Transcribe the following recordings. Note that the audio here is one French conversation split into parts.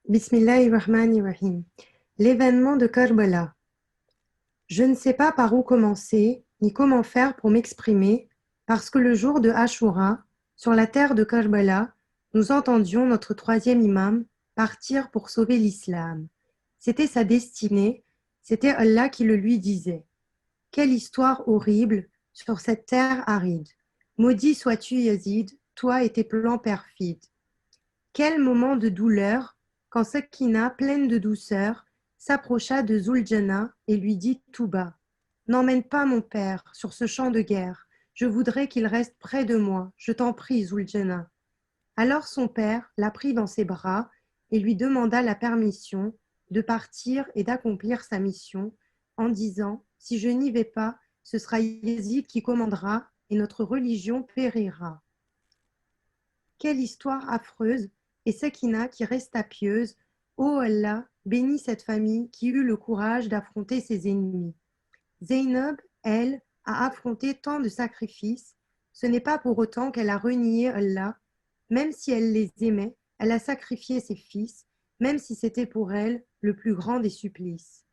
Bismillahirrahmanirrahim. L'événement de Karbala. Je ne sais pas par où commencer, ni comment faire pour m'exprimer, parce que le jour de Ashura, sur la terre de Karbala, nous entendions notre troisième imam partir pour sauver l'islam. C'était sa destinée, c'était Allah qui le lui disait. Quelle histoire horrible sur cette terre aride. Maudit sois-tu, Yazid, toi et tes plans perfides. Quel moment de douleur quand Sakina, pleine de douceur, s'approcha de Zuljana et lui dit tout bas: N'emmène pas mon père sur ce champ de guerre, je voudrais qu'il reste près de moi, je t'en prie, Zuljana. Alors son père la prit dans ses bras et lui demanda la permission de partir et d'accomplir sa mission, en disant: Si je n'y vais pas, ce sera Yezid qui commandera et notre religion périra. Quelle histoire affreuse! Et Sakina qui resta pieuse. Ô Allah, bénis cette famille qui eut le courage d'affronter ses ennemis. Zainab, elle, a affronté tant de sacrifices. Ce n'est pas pour autant qu'elle a renié Allah. Même si elle les aimait, elle a sacrifié ses fils, même si c'était pour elle le plus grand des supplices.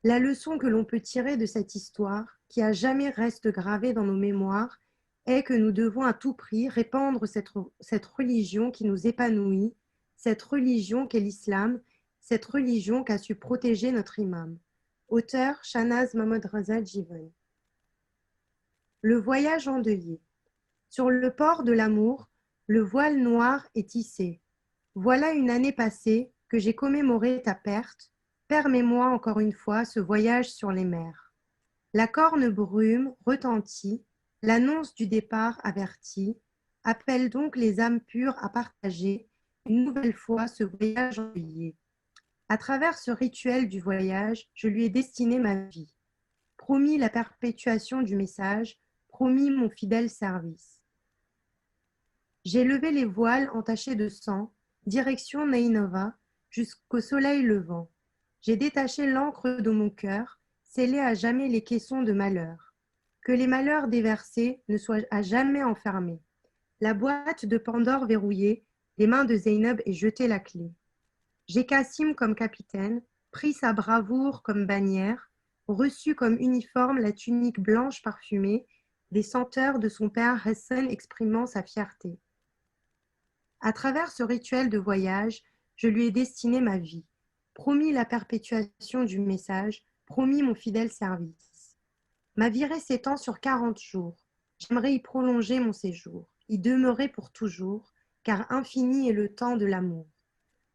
La leçon que l'on peut tirer de cette histoire, qui à jamais reste gravée dans nos mémoires, est que nous devons à tout prix répandre cette religion qui nous épanouit, cette religion qu'est l'islam, cette religion qu'a su protéger notre imam. Auteur Shahnaz Mahmoud Raza Jivan. Le voyage endeuillé. Sur le port de l'amour, le voile noir est tissé. Voilà une année passée que j'ai commémoré ta perte. Permets-moi encore une fois ce voyage sur les mers. La corne brume retentit, l'annonce du départ avertit, appelle donc les âmes pures à partager une nouvelle fois ce voyage endeuillé. À travers ce rituel du voyage, je lui ai destiné ma vie, promis la perpétuation du message, promis mon fidèle service. J'ai levé les voiles entachés de sang, direction Nainova, jusqu'au soleil levant. J'ai détaché l'encre de mon cœur, scellé à jamais les caissons de malheur. Que les malheurs déversés ne soient à jamais enfermés. La boîte de Pandore verrouillée, les mains de Zeynep et jeté la clé. J'ai Cassim comme capitaine, pris sa bravoure comme bannière, reçu comme uniforme la tunique blanche parfumée, des senteurs de son père Hassan exprimant sa fierté. À travers ce rituel de voyage, je lui ai destiné ma vie, promis la perpétuation du message, promis mon fidèle service. Ma virée s'étend sur 40 jours. J'aimerais y prolonger mon séjour, y demeurer pour toujours, car infini est le temps de l'amour.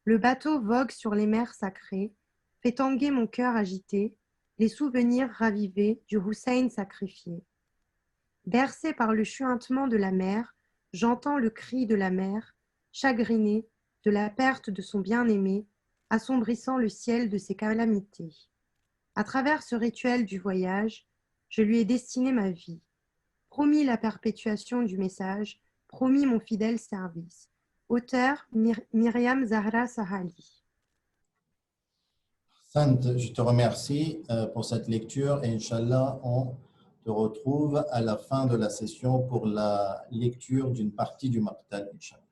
Le bateau vogue sur les mers sacrées, fait tanguer mon cœur agité, les souvenirs ravivés du Hussein sacrifié. Bercé par le chuintement de la mer, j'entends le cri de la mer, chagrinée de la perte de son bien-aimé, assombrissant le ciel de ses calamités. À travers ce rituel du voyage, je lui ai destiné ma vie, promis la perpétuation du message, promis mon fidèle service. Auteur Myriam Zahra Sahali. Sante, je te remercie pour cette lecture et Inch'Allah, on te retrouve à la fin de la session pour la lecture d'une partie du Maqtal, Inch'Allah.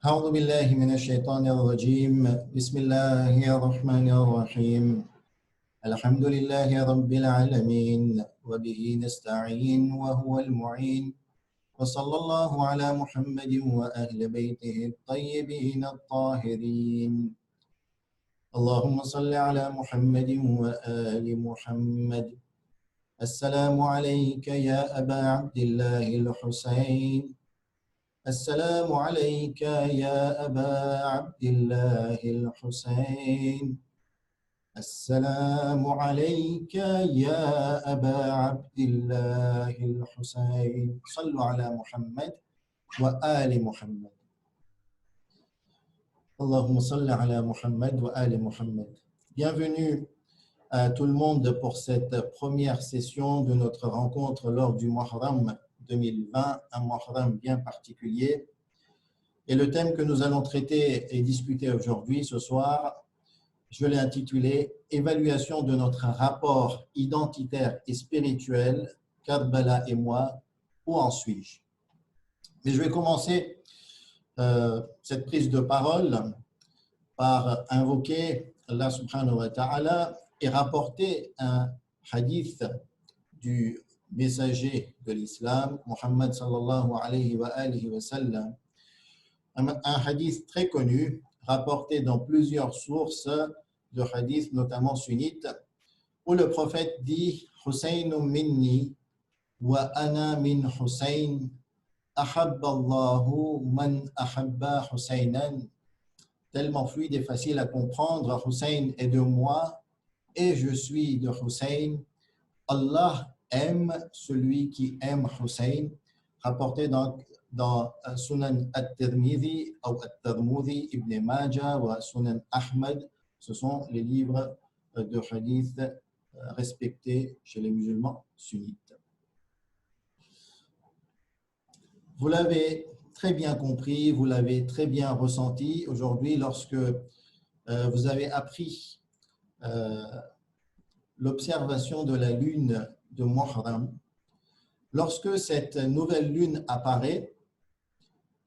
أعوذ بالله من الشيطان الرجيم بسم الله الرحمن الرحيم الحمد لله رب العالمين وبه نستعين وهو المعين وصلى الله على محمد وأهل بيته الطيبين الطاهرين اللهم صل على محمد وآل محمد السلام عليك يا أبا عبد الله الحسين السلام عليك يا أبا عبد الله الحسين السلام عليك يا أبا عبد الله الحسين صلوا على محمد وآل محمد اللهم صل على محمد وآل محمد. Bienvenue à tout le monde pour cette première session de notre rencontre lors du Muharram 2020, un Muharram bien particulier. Et le thème que nous allons traiter et discuter aujourd'hui, ce soir, je l'ai intitulé « Évaluation de notre rapport identitaire et spirituel, Karbala et moi, où en suis-je ?» Mais je vais commencer cette prise de parole par invoquer Allah subhanahu wa ta'ala et rapporter un hadith du messager de l'islam, Muhammad sallallahu alayhi wa sallam, un hadith très connu, rapporté dans plusieurs sources de hadiths, notamment sunnites, où le prophète dit « Husseinu minni wa ana min Hussein, ahabba Allahu man ahabba Husseinan » tellement fluide et facile à comprendre. Hussein est de moi et je suis de Hussein. Allah aime celui qui aime Hussein. Rapporté dans Sunan At-Tirmidhi ou At-Tirmidhi, Ibn Majah ou Sunan Ahmad. Ce sont les livres de hadith respectés chez les musulmans sunnites. Vous l'avez très bien compris, vous l'avez très bien ressenti aujourd'hui lorsque vous avez appris l'observation de la lune de Muharram. Lorsque cette nouvelle lune apparaît,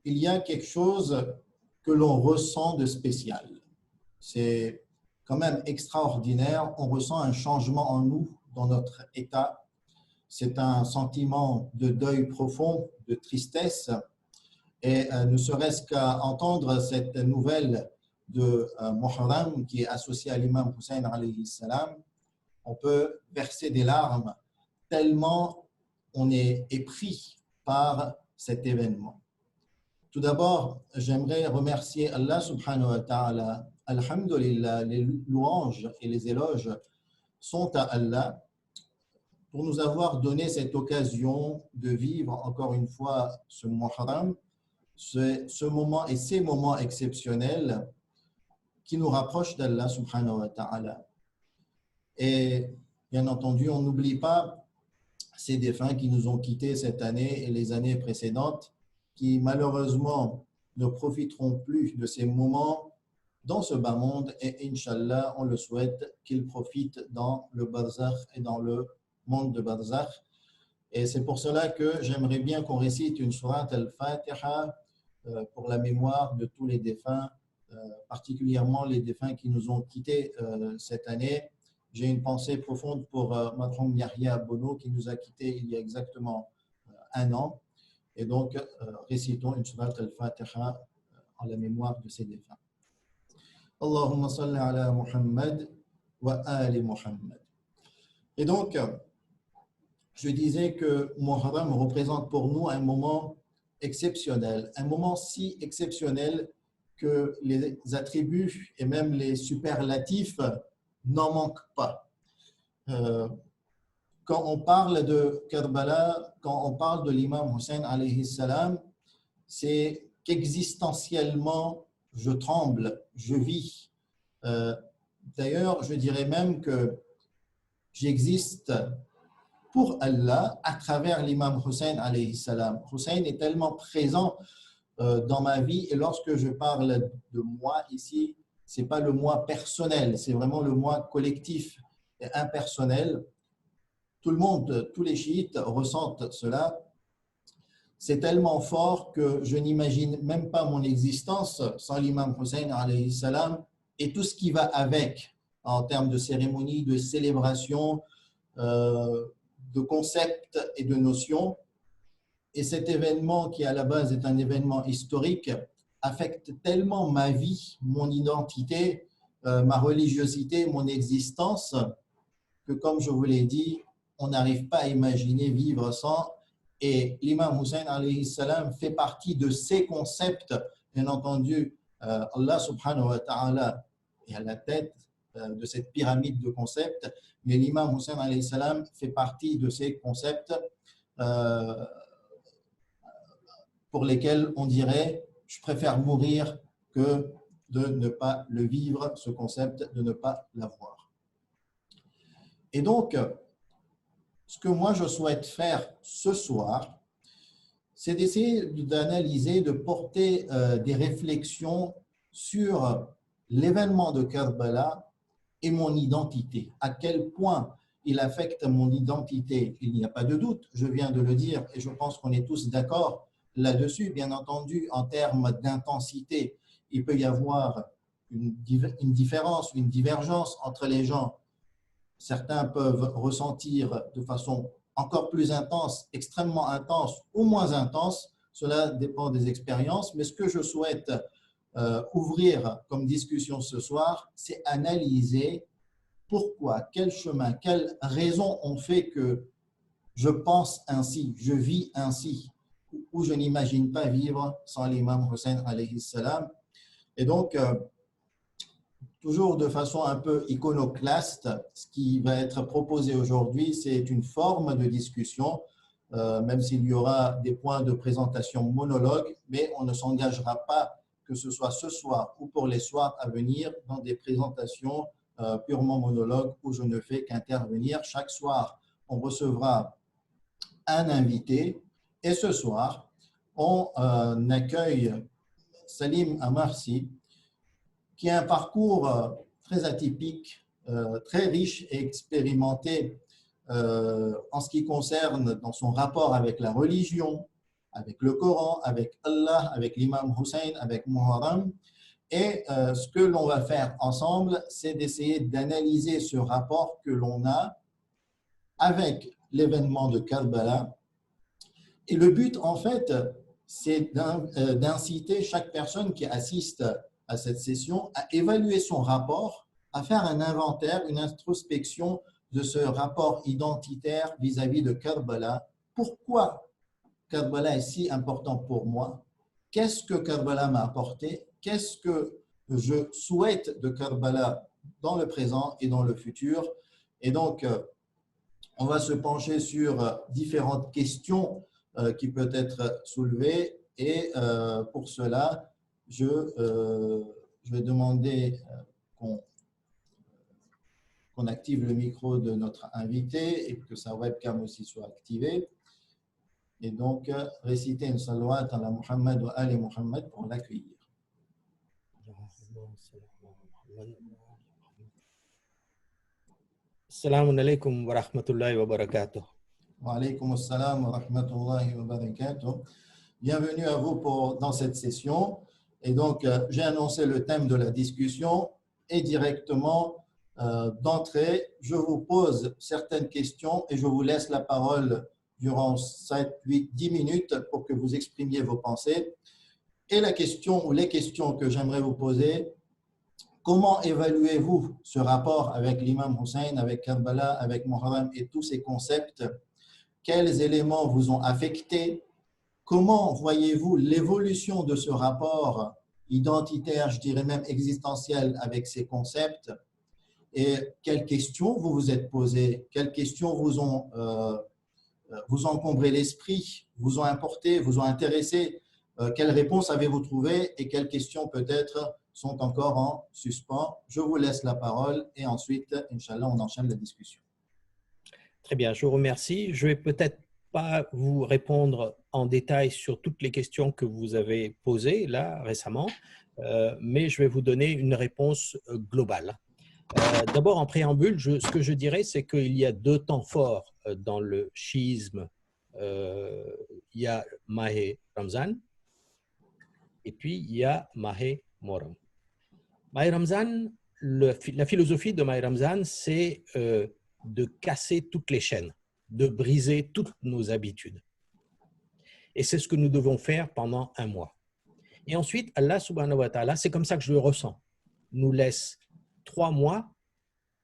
il y a quelque chose que l'on ressent de spécial. C'est quand même extraordinaire, on ressent un changement en nous, dans notre état. C'est un sentiment de deuil profond, de tristesse. Et ne serait-ce qu'à entendre cette nouvelle de Muharram qui est associée à l'imam Hussein alayhi salam, on peut verser des larmes tellement on est épris par cet événement. Tout d'abord, j'aimerais remercier Allah subhanahu wa ta'ala. Alhamdulillah, les louanges et les éloges sont à Allah pour nous avoir donné cette occasion de vivre encore une fois ce Muharram, ce moment et ces moments exceptionnels qui nous rapprochent d'Allah subhanahu wa ta'ala. Et bien entendu, on n'oublie pas ces défunts qui nous ont quittés cette année et les années précédentes, qui malheureusement ne profiteront plus de ces moments dans ce bas monde. Et Inch'Allah, on le souhaite qu'ils profitent dans le barzakh et dans le monde de barzakh. Et c'est pour cela que j'aimerais bien qu'on récite une sourate al-Fatiha pour la mémoire de tous les défunts, particulièrement les défunts qui nous ont quittés cette année. J'ai une pensée profonde pour Madhoum Yahya Bono qui nous a quittés il y a exactement un an. Et donc, récitons une sourate al-Fatiha en la mémoire de ces défunts. Allahumma salli ala Muhammad wa ali Muhammad. Et donc, je disais que Muharram représente pour nous un moment exceptionnel, un moment si exceptionnel que les attributs et même les superlatifs n'en manquent pas. Quand on parle de Karbala, quand on parle de l'imam Hussein alayhi salam, c'est qu'existentiellement, je tremble, je vis. D'ailleurs, je dirais même que j'existe pour Allah à travers l'imam Hussein alayhi salam. Hussein est tellement présent dans ma vie et lorsque je parle de moi ici, ce n'est pas le moi personnel, c'est vraiment le moi collectif et impersonnel. Tout le monde, tous les chiites ressentent cela. C'est tellement fort que je n'imagine même pas mon existence sans l'imam Hussein alayhi salam et tout ce qui va avec en termes de cérémonie, de célébration, de concepts et de notions. Et cet événement qui à la base est un événement historique affecte tellement ma vie, mon identité, ma religiosité, mon existence, que comme je vous l'ai dit, on n'arrive pas à imaginer vivre sans. Et l'imam Hussein alayhi salam fait partie de ces concepts. Bien entendu, Allah subhanahu wa ta'ala est à la tête de cette pyramide de concepts, mais l'imam Hussein alayhi salam fait partie de ces concepts pour lesquels on dirait « je préfère mourir que de ne pas le vivre, ce concept, de ne pas l'avoir ». Et donc, ce que moi je souhaite faire ce soir, c'est d'essayer d'analyser, de porter des réflexions sur l'événement de Karbala et mon identité. À quel point il affecte mon identité, il n'y a pas de doute, je viens de le dire et je pense qu'on est tous d'accord. là-dessus. Bien entendu, en termes d'intensité, il peut y avoir une différence, une divergence entre les gens. Certains peuvent ressentir de façon encore plus intense, extrêmement intense ou moins intense. Cela dépend des expériences. Mais ce que je souhaite ouvrir comme discussion ce soir, c'est analyser pourquoi, quel chemin, quelles raisons ont fait que je pense ainsi, je vis ainsi, ou je n'imagine pas vivre sans l'imam Hussein alayhi salam. Et donc, toujours de façon un peu iconoclaste, ce qui va être proposé aujourd'hui, c'est une forme de discussion, même s'il y aura des points de présentation monologue, mais on ne s'engagera pas, que ce soit ce soir ou pour les soirs à venir, dans des présentations purement monologues où je ne fais qu'intervenir. Chaque soir, on recevra un invité et ce soir, on accueille Salim Amarsi, qui a un parcours très atypique, très riche et expérimenté en ce qui concerne dans son rapport avec la religion, avec le Coran, avec Allah, avec l'imam Hussein, avec Muharram. Et ce que l'on va faire ensemble, c'est d'essayer d'analyser ce rapport que l'on a avec l'événement de Karbala. Et le but, en fait, c'est d'inciter chaque personne qui assiste à cette session à évaluer son rapport, à faire un inventaire, une introspection de ce rapport identitaire vis-à-vis de Karbala. Pourquoi Karbala est si important pour moi? Qu'est-ce que Karbala m'a apporté? Qu'est-ce que je souhaite de Karbala dans le présent et dans le futur? Et donc, on va se pencher sur différentes questions qui peuvent être soulevées. Et pour cela, je vais demander qu'on active le micro de notre invité et que sa webcam aussi soit activée. Et donc, réciter une salawat à la Muhammad wa Ali Muhammad pour l'accueillir. Assalamu alaikum wa rahmatullahi wa barakatuh. Wa alaykum assalam wa rahmatullahi wa barakatuh. Bienvenue à vous dans cette session. Et donc, j'ai annoncé le thème de la discussion et directement d'entrée, je vous pose certaines questions et je vous laisse la parole durant 7, 8, 10 minutes pour que vous exprimiez vos pensées. Et la question ou les questions que j'aimerais vous poser, comment évaluez-vous ce rapport avec l'imam Hussein, avec Karbala, avec Muharram et tous ces concepts? Quels éléments vous ont affecté? Comment voyez-vous l'évolution de ce rapport identitaire, je dirais même existentiel, avec ces concepts? Et quelles questions vous vous êtes posées? Quelles questions vous ont encombré l'esprit, vous ont importé, vous ont intéressé? Quelles réponses avez-vous trouvées et quelles questions peut-être sont encore en suspens? Je vous laisse la parole et ensuite, Inch'Allah, on enchaîne la discussion. Très bien, je vous remercie. Je ne vais peut-être pas vous répondre en détail sur toutes les questions que vous avez posées là récemment, mais je vais vous donner une réponse globale. D'abord, en préambule, ce que je dirais, c'est qu'il y a deux temps forts dans le chiisme. Il y a Mahe Ramzan et puis il y a Mahe Muharram. Mahe Ramzan, la philosophie de Mahe Ramzan, c'est de casser toutes les chaînes, de briser toutes nos habitudes. Et c'est ce que nous devons faire pendant un mois. Et ensuite, Allah subhanahu wa ta'ala, c'est comme ça que je le ressens, nous laisse 3 mois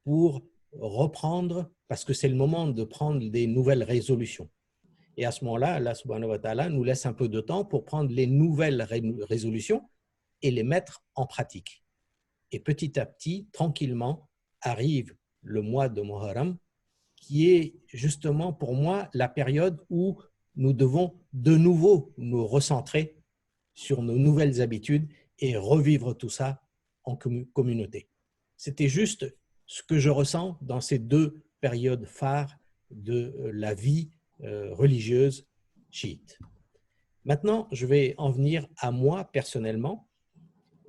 pour reprendre, parce que c'est le moment de prendre des nouvelles résolutions. Et à ce moment-là, Allah subhanahu wa ta'ala nous laisse un peu de temps pour prendre les nouvelles résolutions et les mettre en pratique. Et petit à petit, tranquillement, arrive le mois de Muharram, qui est justement pour moi la période où nous devons de nouveau nous recentrer sur nos nouvelles habitudes et revivre tout ça en communauté. C'était juste ce que je ressens dans ces deux périodes phares de la vie religieuse chiite. Maintenant, je vais en venir à moi personnellement.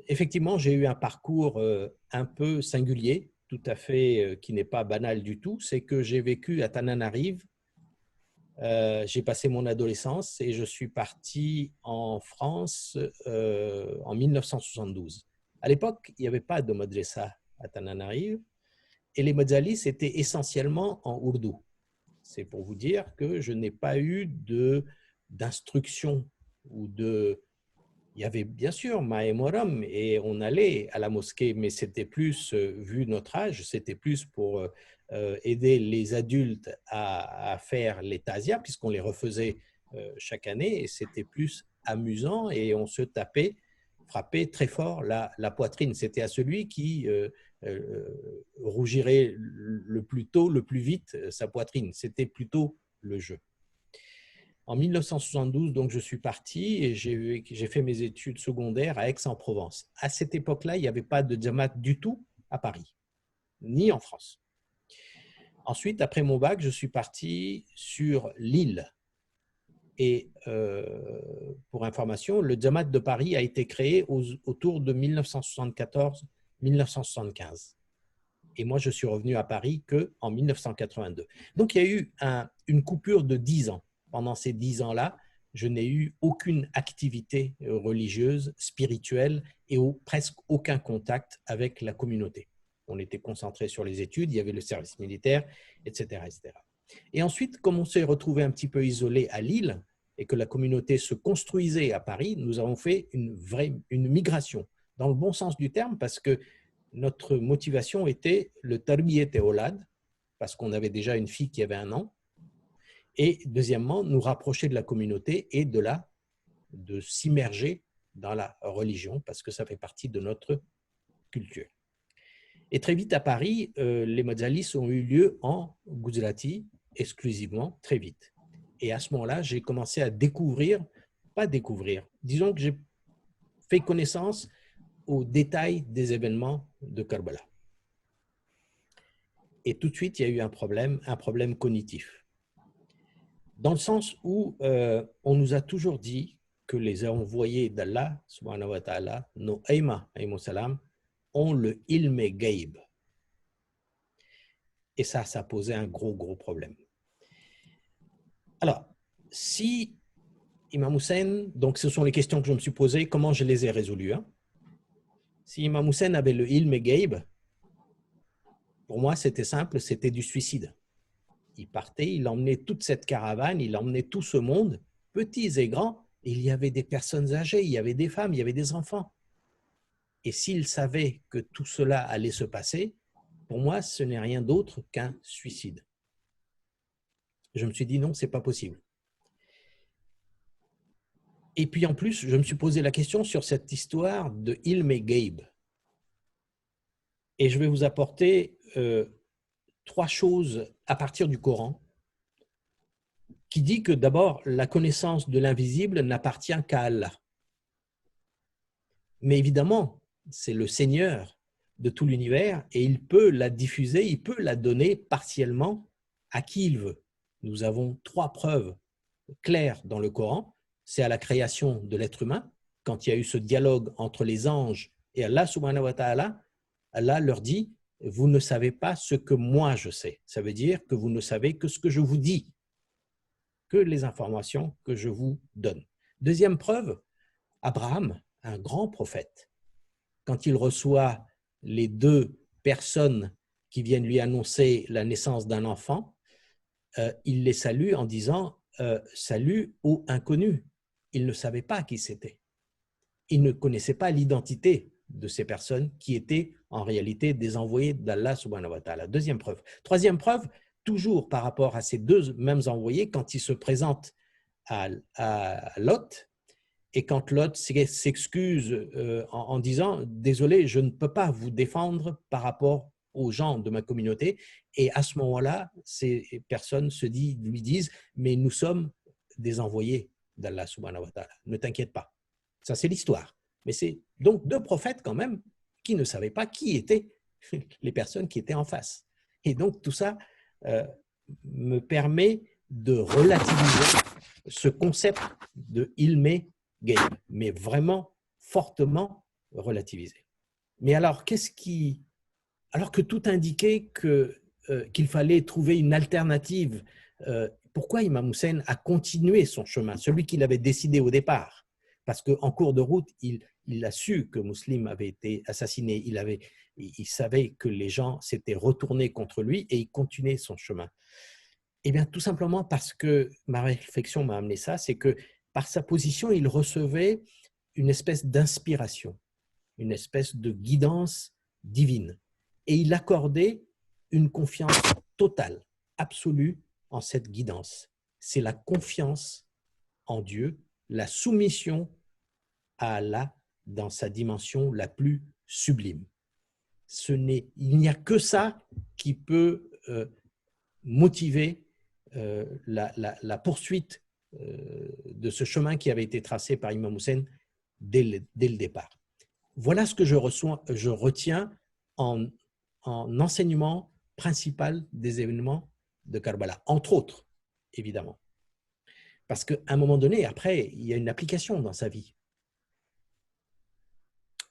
Effectivement, j'ai eu un parcours un peu singulier, tout à fait qui n'est pas banal du tout. C'est que j'ai vécu à Tananarive J'ai passé mon adolescence et je suis parti en France en 1972. À l'époque, il n'y avait pas de madrasa à Tananarive et les majalis étaient essentiellement en ourdou. C'est pour vous dire que je n'ai pas eu d'instruction ou de… Il y avait bien sûr Maïmoram et on allait à la mosquée, mais c'était plus, vu notre âge, c'était plus pour aider les adultes à faire les tazia, puisqu'on les refaisait chaque année, et c'était plus amusant et on se tapait, frappait très fort la poitrine. C'était à celui qui rougirait le plus tôt, le plus vite sa poitrine. C'était plutôt le jeu. En 1972, donc, je suis parti et j'ai fait mes études secondaires à Aix-en-Provence. À cette époque-là, il n'y avait pas de Jamaat du tout à Paris, ni en France. Ensuite, après mon bac, je suis parti sur Lille. Et pour information, le Jamaat de Paris a été créé autour de 1974-1975. Et moi, je suis revenu à Paris qu'en 1982. Donc, il y a eu une coupure de 10 ans. Pendant ces 10 ans-là, je n'ai eu aucune activité religieuse, spirituelle et presque aucun contact avec la communauté. On était concentré sur les études, il y avait le service militaire, etc. etc. Et ensuite, comme on s'est retrouvé un petit peu isolé à Lille et que la communauté se construisait à Paris, nous avons fait une migration, dans le bon sens du terme, parce que notre motivation était le tarbiyat et olad, parce qu'on avait déjà une fille qui avait 1 an, et deuxièmement, nous rapprocher de la communauté et de s'immerger dans la religion, parce que ça fait partie de notre culture. Et très vite à Paris, les majalis ont eu lieu en Gujarati, exclusivement, très vite. Et à ce moment-là, j'ai commencé à disons que j'ai fait connaissance aux détails des événements de Karbala. Et tout de suite, il y a eu un problème cognitif. Dans le sens où on nous a toujours dit que les envoyés d'Allah, subhanahu wa ta'ala, nos aïma, aïmou salam, ont le ilm gaib. Et ça posait un gros problème. Alors, si Imam Hussein, donc ce sont les questions que je me suis posées, comment je les ai résolues, hein? Si Imam Hussein avait le ilm gaib, pour moi, c'était simple, c'était du suicide. Il partait, il emmenait toute cette caravane, il emmenait tout ce monde, petits et grands, et il y avait des personnes âgées, il y avait des femmes, il y avait des enfants. Et s'il savait que tout cela allait se passer, pour moi, ce n'est rien d'autre qu'un suicide. Je me suis dit non, ce n'est pas possible. Et puis en plus, je me suis posé la question sur cette histoire de ilm et gaib. Et je vais vous apporter 3 choses à partir du Coran qui dit que d'abord, la connaissance de l'invisible n'appartient qu'à Allah. Mais évidemment, c'est le Seigneur de tout l'univers et il peut la diffuser, il peut la donner partiellement à qui il veut. Nous avons 3 preuves claires dans le Coran. C'est à la création de l'être humain, quand il y a eu ce dialogue entre les anges et Allah subhanahu wa ta'ala, Allah leur dit « Vous ne savez pas ce que moi je sais ». Ça veut dire que vous ne savez que ce que je vous dis, que les informations que je vous donne. Deuxième preuve, Abraham, un grand prophète, quand il reçoit les 2 personnes qui viennent lui annoncer la naissance d'un enfant, il les salue en disant « Salut ô inconnu ». Il ne savait pas qui c'était. Il ne connaissait pas l'identité de ces personnes qui étaient en réalité des envoyés d'Allah subhanahu wa ta'ala. Deuxième preuve. Troisième preuve, toujours par rapport à ces 2 mêmes envoyés, quand ils se présentent à Lot, et quand Lot s'excuse en disant « Désolé, je ne peux pas vous défendre par rapport aux gens de ma communauté », et à ce moment-là, ces personnes lui disent « Mais nous sommes des envoyés d'Allah subhanahu wa ta'ala, ne t'inquiète pas ». Ça, c'est l'histoire. Mais c'est donc 2 prophètes quand même qui ne savaient pas qui étaient les personnes qui étaient en face. Et donc, tout ça me permet de relativiser ce concept de ilm gaib, mais vraiment fortement relativisé. Mais alors, alors que tout indiquait qu'il fallait trouver une alternative Pourquoi Imam Hussein a continué son chemin, celui qu'il avait décidé au départ? Parce qu'en cours de route, il a su que Muslim avait été assassiné, il savait que les gens s'étaient retournés contre lui et il continuait son chemin. Eh bien, tout simplement parce que ma réflexion m'a amené ça, c'est que par sa position, il recevait une espèce d'inspiration, une espèce de guidance divine. Et il accordait une confiance totale, absolue en cette guidance. C'est la confiance en Dieu, la soumission à Allah dans sa dimension la plus sublime. Il n'y a que ça qui peut motiver la poursuite de ce chemin qui avait été tracé par Imam Hussein dès le départ. Voilà ce que je retiens en enseignement principal des événements de Karbala, entre autres, évidemment. Parce qu'à un moment donné, après, il y a une application dans sa vie.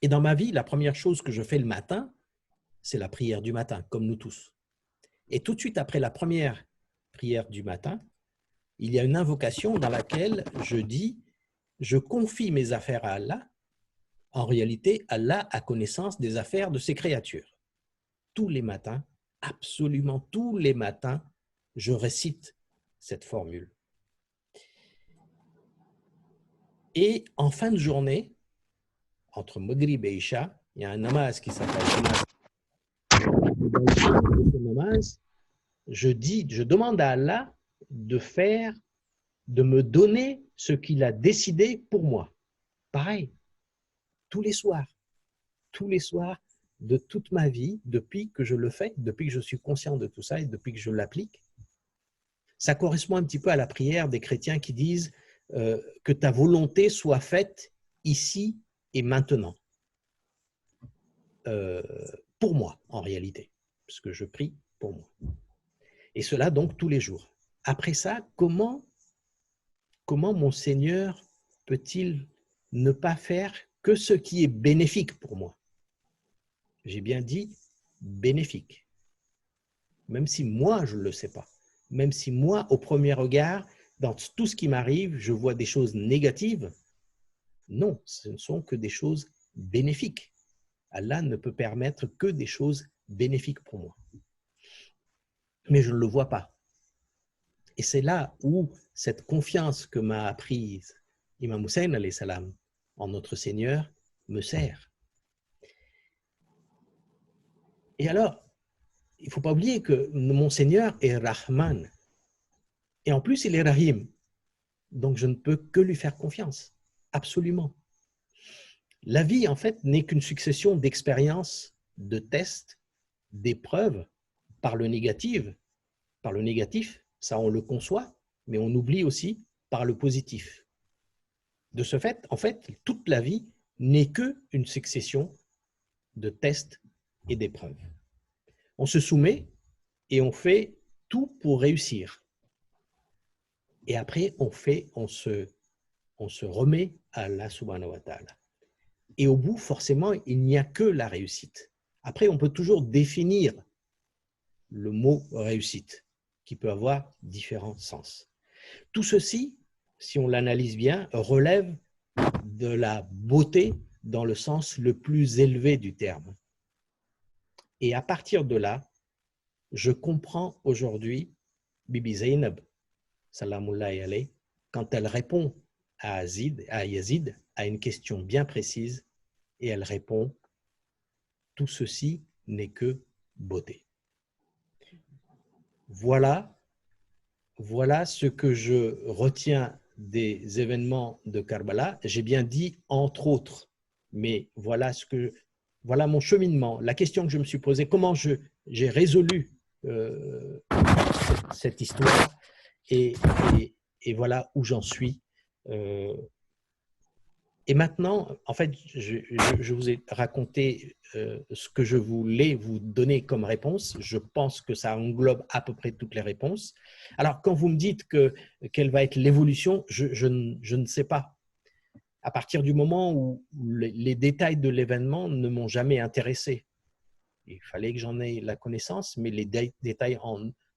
Et dans ma vie, la première chose que je fais le matin, c'est la prière du matin, comme nous tous. Et tout de suite après la première prière du matin, il y a une invocation dans laquelle je dis « Je confie mes affaires à Allah ». En réalité, Allah a connaissance des affaires de ses créatures. Tous les matins, absolument tous les matins, je récite cette formule. Et en fin de journée, entre Maghrib et Isha, il y a un namaz qui s'appelle namaz. Dans ce namaz, je demande à Allah de me donner ce qu'il a décidé pour moi. Pareil, tous les soirs de toute ma vie, depuis que je le fais, depuis que je suis conscient de tout ça et depuis que je l'applique. Ça correspond un petit peu à la prière des chrétiens qui disent que ta volonté soit faite ici et maintenant. Pour moi, en réalité, parce que je prie pour moi. Et cela donc tous les jours. Après ça, comment mon Seigneur peut-il ne pas faire que ce qui est bénéfique pour moi? J'ai bien dit bénéfique. Même si moi, je ne le sais pas. Même si moi, au premier regard, dans tout ce qui m'arrive, je vois des choses négatives. Non, ce ne sont que des choses bénéfiques. Allah ne peut permettre que des choses bénéfiques pour moi. Mais je ne le vois pas. Et c'est là où cette confiance que m'a apprise Imam Hussein alayhi salam en notre Seigneur me sert. Et alors, il ne faut pas oublier que mon Seigneur est Rahman. Et en plus, il est Rahim. Donc, je ne peux que lui faire confiance. Absolument. La vie, en fait, n'est qu'une succession d'expériences, de tests, d'épreuves par le négatif. Par le négatif, ça on le conçoit, mais on oublie aussi par le positif. De ce fait, en fait, toute la vie n'est qu'une succession de tests et d'épreuves. On se soumet et on fait tout pour réussir. Et après, on se remet à Allah subhanahu wa ta'ala. Et au bout, forcément, il n'y a que la réussite. Après, on peut toujours définir le mot réussite, qui peut avoir différents sens. Tout ceci, si on l'analyse bien, relève de la beauté dans le sens le plus élevé du terme. Et à partir de là, je comprends aujourd'hui Bibi Zainab, salamullahi alayhi, quand elle répond à Yazid à une question bien précise, et elle répond « Tout ceci n'est que beauté ». Voilà ce que je retiens des événements de Karbala. J'ai bien dit entre autres, mais voilà mon cheminement, la question que je me suis posée, comment j'ai résolu cette histoire et voilà où j'en suis. Et maintenant, en fait, je vous ai raconté ce que je voulais vous donner comme réponse. Je pense que ça englobe à peu près toutes les réponses. Alors, quand vous me dites quelle va être l'évolution, je ne sais pas. À partir du moment où les détails de l'événement ne m'ont jamais intéressé. Il fallait que j'en aie la connaissance, mais les détails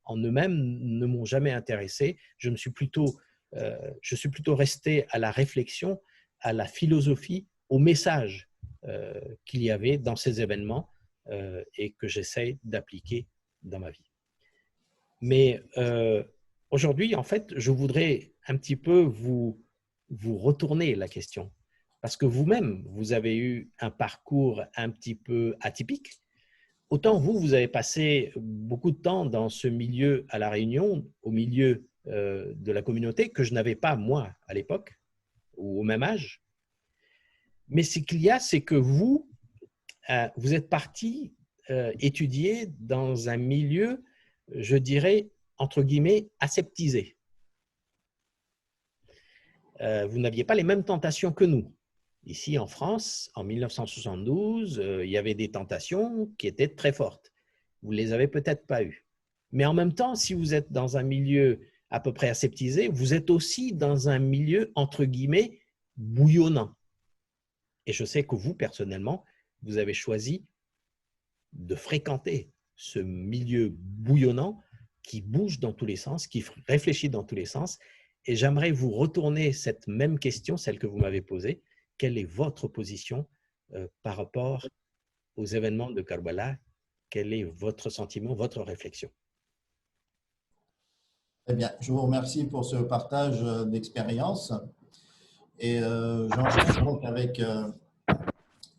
en eux-mêmes ne m'ont jamais intéressé. Je suis plutôt resté à la réflexion, à la philosophie, au message qu'il y avait dans ces événements et que j'essaie d'appliquer dans ma vie. Mais aujourd'hui, en fait, je voudrais un petit peu vous retourner la question. Parce que vous-même, vous avez eu un parcours un petit peu atypique. Autant vous, vous avez passé beaucoup de temps dans ce milieu à La Réunion, au milieu de la communauté, que je n'avais pas, moi, à l'époque, ou au même âge. Mais ce qu'il y a, c'est que vous êtes parti étudier dans un milieu, je dirais, entre guillemets, aseptisé. Vous n'aviez pas les mêmes tentations que nous. Ici, en France, en 1972, il y avait des tentations qui étaient très fortes. Vous ne les avez peut-être pas eues. Mais en même temps, si vous êtes dans un milieu à peu près aseptisé, vous êtes aussi dans un milieu, entre guillemets, bouillonnant. Et je sais que vous, personnellement, vous avez choisi de fréquenter ce milieu bouillonnant qui bouge dans tous les sens, qui réfléchit dans tous les sens. Et j'aimerais vous retourner cette même question, celle que vous m'avez posée. Quelle est votre position par rapport aux événements de Karbala? Quel est votre sentiment, votre réflexion? Eh bien, je vous remercie pour ce partage d'expérience. Et j'enchaîne donc avec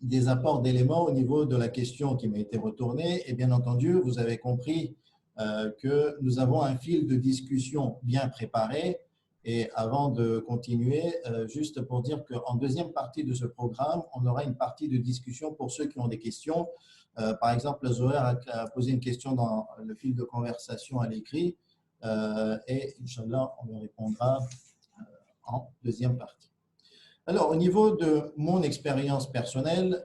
des apports d'éléments au niveau de la question qui m'a été retournée. Et bien entendu, vous avez compris que nous avons un fil de discussion bien préparé. Et avant de continuer, juste pour dire qu'en deuxième partie de ce programme, on aura une partie de discussion pour ceux qui ont des questions. Par exemple, Zohar a posé une question dans le fil de conversation à l'écrit et Inch'Allah, on lui répondra en deuxième partie. Alors, au niveau de mon expérience personnelle,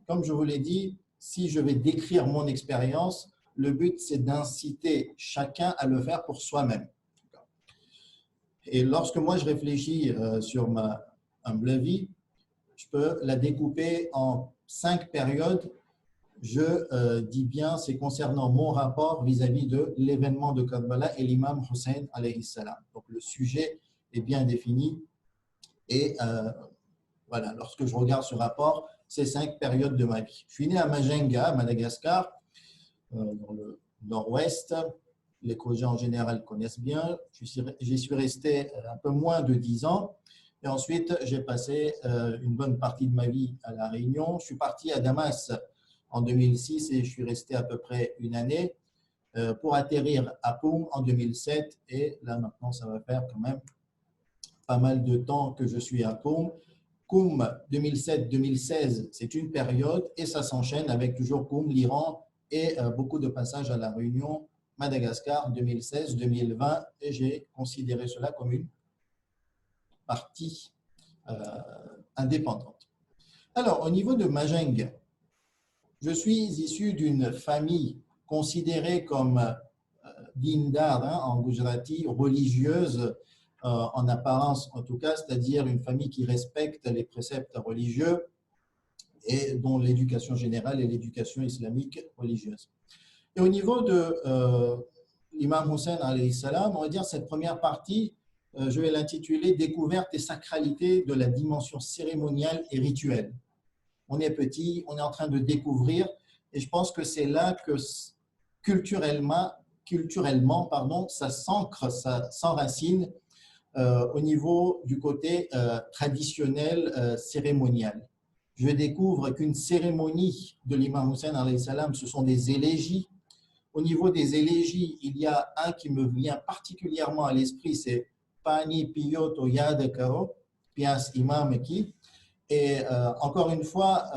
comme je vous l'ai dit, si je vais décrire mon expérience, le but, c'est d'inciter chacun à le faire pour soi-même. Et lorsque moi, je réfléchis sur ma humble vie, je peux la découper en 5 périodes. Je dis bien, c'est concernant mon rapport vis-à-vis de l'événement de Karbala et l'imam Hussein alayhi salam. Donc, le sujet est bien défini. Et voilà, lorsque je regarde ce rapport, c'est 5 périodes de ma vie. Je suis né à Majenga, Madagascar, dans le nord-ouest. Les Caucasiens en général connaissent bien. J'y suis resté un peu moins de 10 ans. Et ensuite, j'ai passé une bonne partie de ma vie à La Réunion. Je suis parti à Damas en 2006 et je suis resté à peu près une année pour atterrir à Poum en 2007. Et là, maintenant, ça va faire quand même pas mal de temps que je suis à Poum. Poum 2007-2016, c'est une période et ça s'enchaîne avec toujours Poum, l'Iran et beaucoup de passages à La Réunion, Madagascar 2016-2020 et j'ai considéré cela comme une partie indépendante. Alors, au niveau de Majeng, je suis issu d'une famille considérée comme dindar en Gujarati, religieuse en apparence en tout cas, c'est-à-dire une famille qui respecte les préceptes religieux et dont l'éducation générale est l'éducation islamique religieuse. Et au niveau de l'imam Hussein alayhi salam, on va dire cette première partie, je vais l'intituler « Découverte et sacralité de la dimension cérémoniale et rituelle ». On est petit, on est en train de découvrir et je pense que c'est là que culturellement ça s'ancre, ça s'enracine au niveau du côté traditionnel, cérémonial. Je découvre qu'une cérémonie de l'imam Hussein alayhi salam, ce sont des élégies. Au niveau des élégies, il y a un qui me vient particulièrement à l'esprit, c'est Pani Piyoto Yadekaro, Pias Imam Ki. Et encore une fois,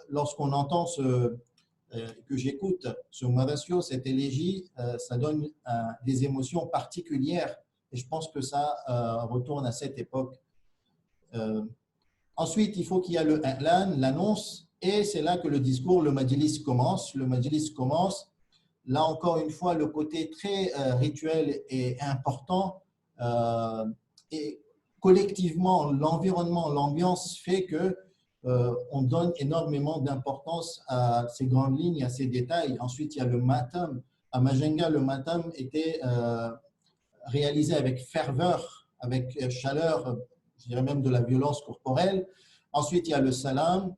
lorsqu'on entend que j'écoute ce Madasio, cette élégie, ça donne des émotions particulières et je pense que ça retourne à cette époque. Ensuite, il faut qu'il y ait le i'lan, l'annonce, et c'est là que le discours, le majlis commence. Le majlis commence. Là encore une fois, le côté très rituel est important et collectivement, l'environnement, l'ambiance fait que on donne énormément d'importance à ces grandes lignes, à ces détails. Ensuite, il y a le matam. à Majenga, le matam était réalisé avec ferveur, avec chaleur, je dirais même de la violence corporelle. Ensuite, il y a le salam,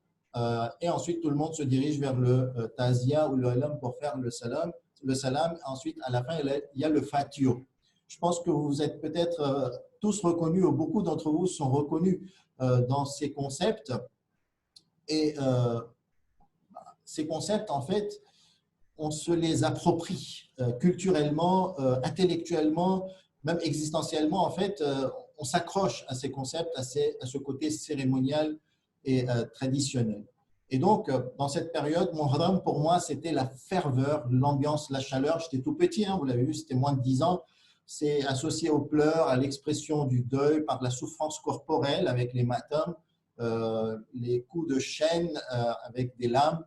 et ensuite tout le monde se dirige vers le tazia ou le halam pour faire le salam. Le salam, ensuite à la fin, il y a le fatio. Je pense que vous êtes peut-être tous reconnus, ou beaucoup d'entre vous sont reconnus dans ces concepts. Et ces concepts, en fait, on se les approprie culturellement, intellectuellement, même existentiellement. En fait, on s'accroche à ces concepts, à ce côté cérémonial et traditionnel. Et donc, dans cette période, Muharram, pour moi, c'était la ferveur, l'ambiance, la chaleur. J'étais tout petit, hein, vous l'avez vu, c'était moins de 10 ans. C'est associé aux pleurs, à l'expression du deuil, par la souffrance corporelle avec les matams, les coups de chaîne avec des lames.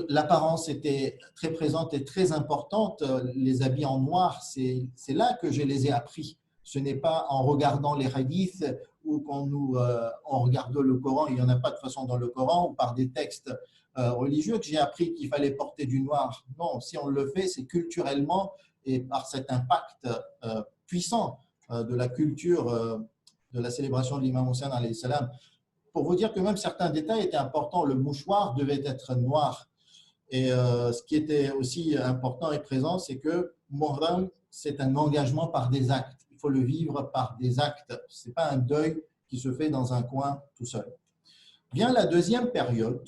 L'apparence était très présente et très importante. Les habits en noir, c'est là que je les ai appris. Ce n'est pas en regardant les hadiths ou quand on regarde le Coran, il n'y en a pas de façon dans le Coran, ou par des textes religieux que j'ai appris qu'il fallait porter du noir. Non, si on le fait, c'est culturellement et par cet impact puissant de la culture de la célébration de l'imam Hussein alayhi salam. Pour vous dire que même certains détails étaient importants, le mouchoir devait être noir. Et ce qui était aussi important et présent, c'est que Muharram, c'est un engagement par des actes. Il faut le vivre par des actes. Ce n'est pas un deuil qui se fait dans un coin tout seul. Vient la deuxième période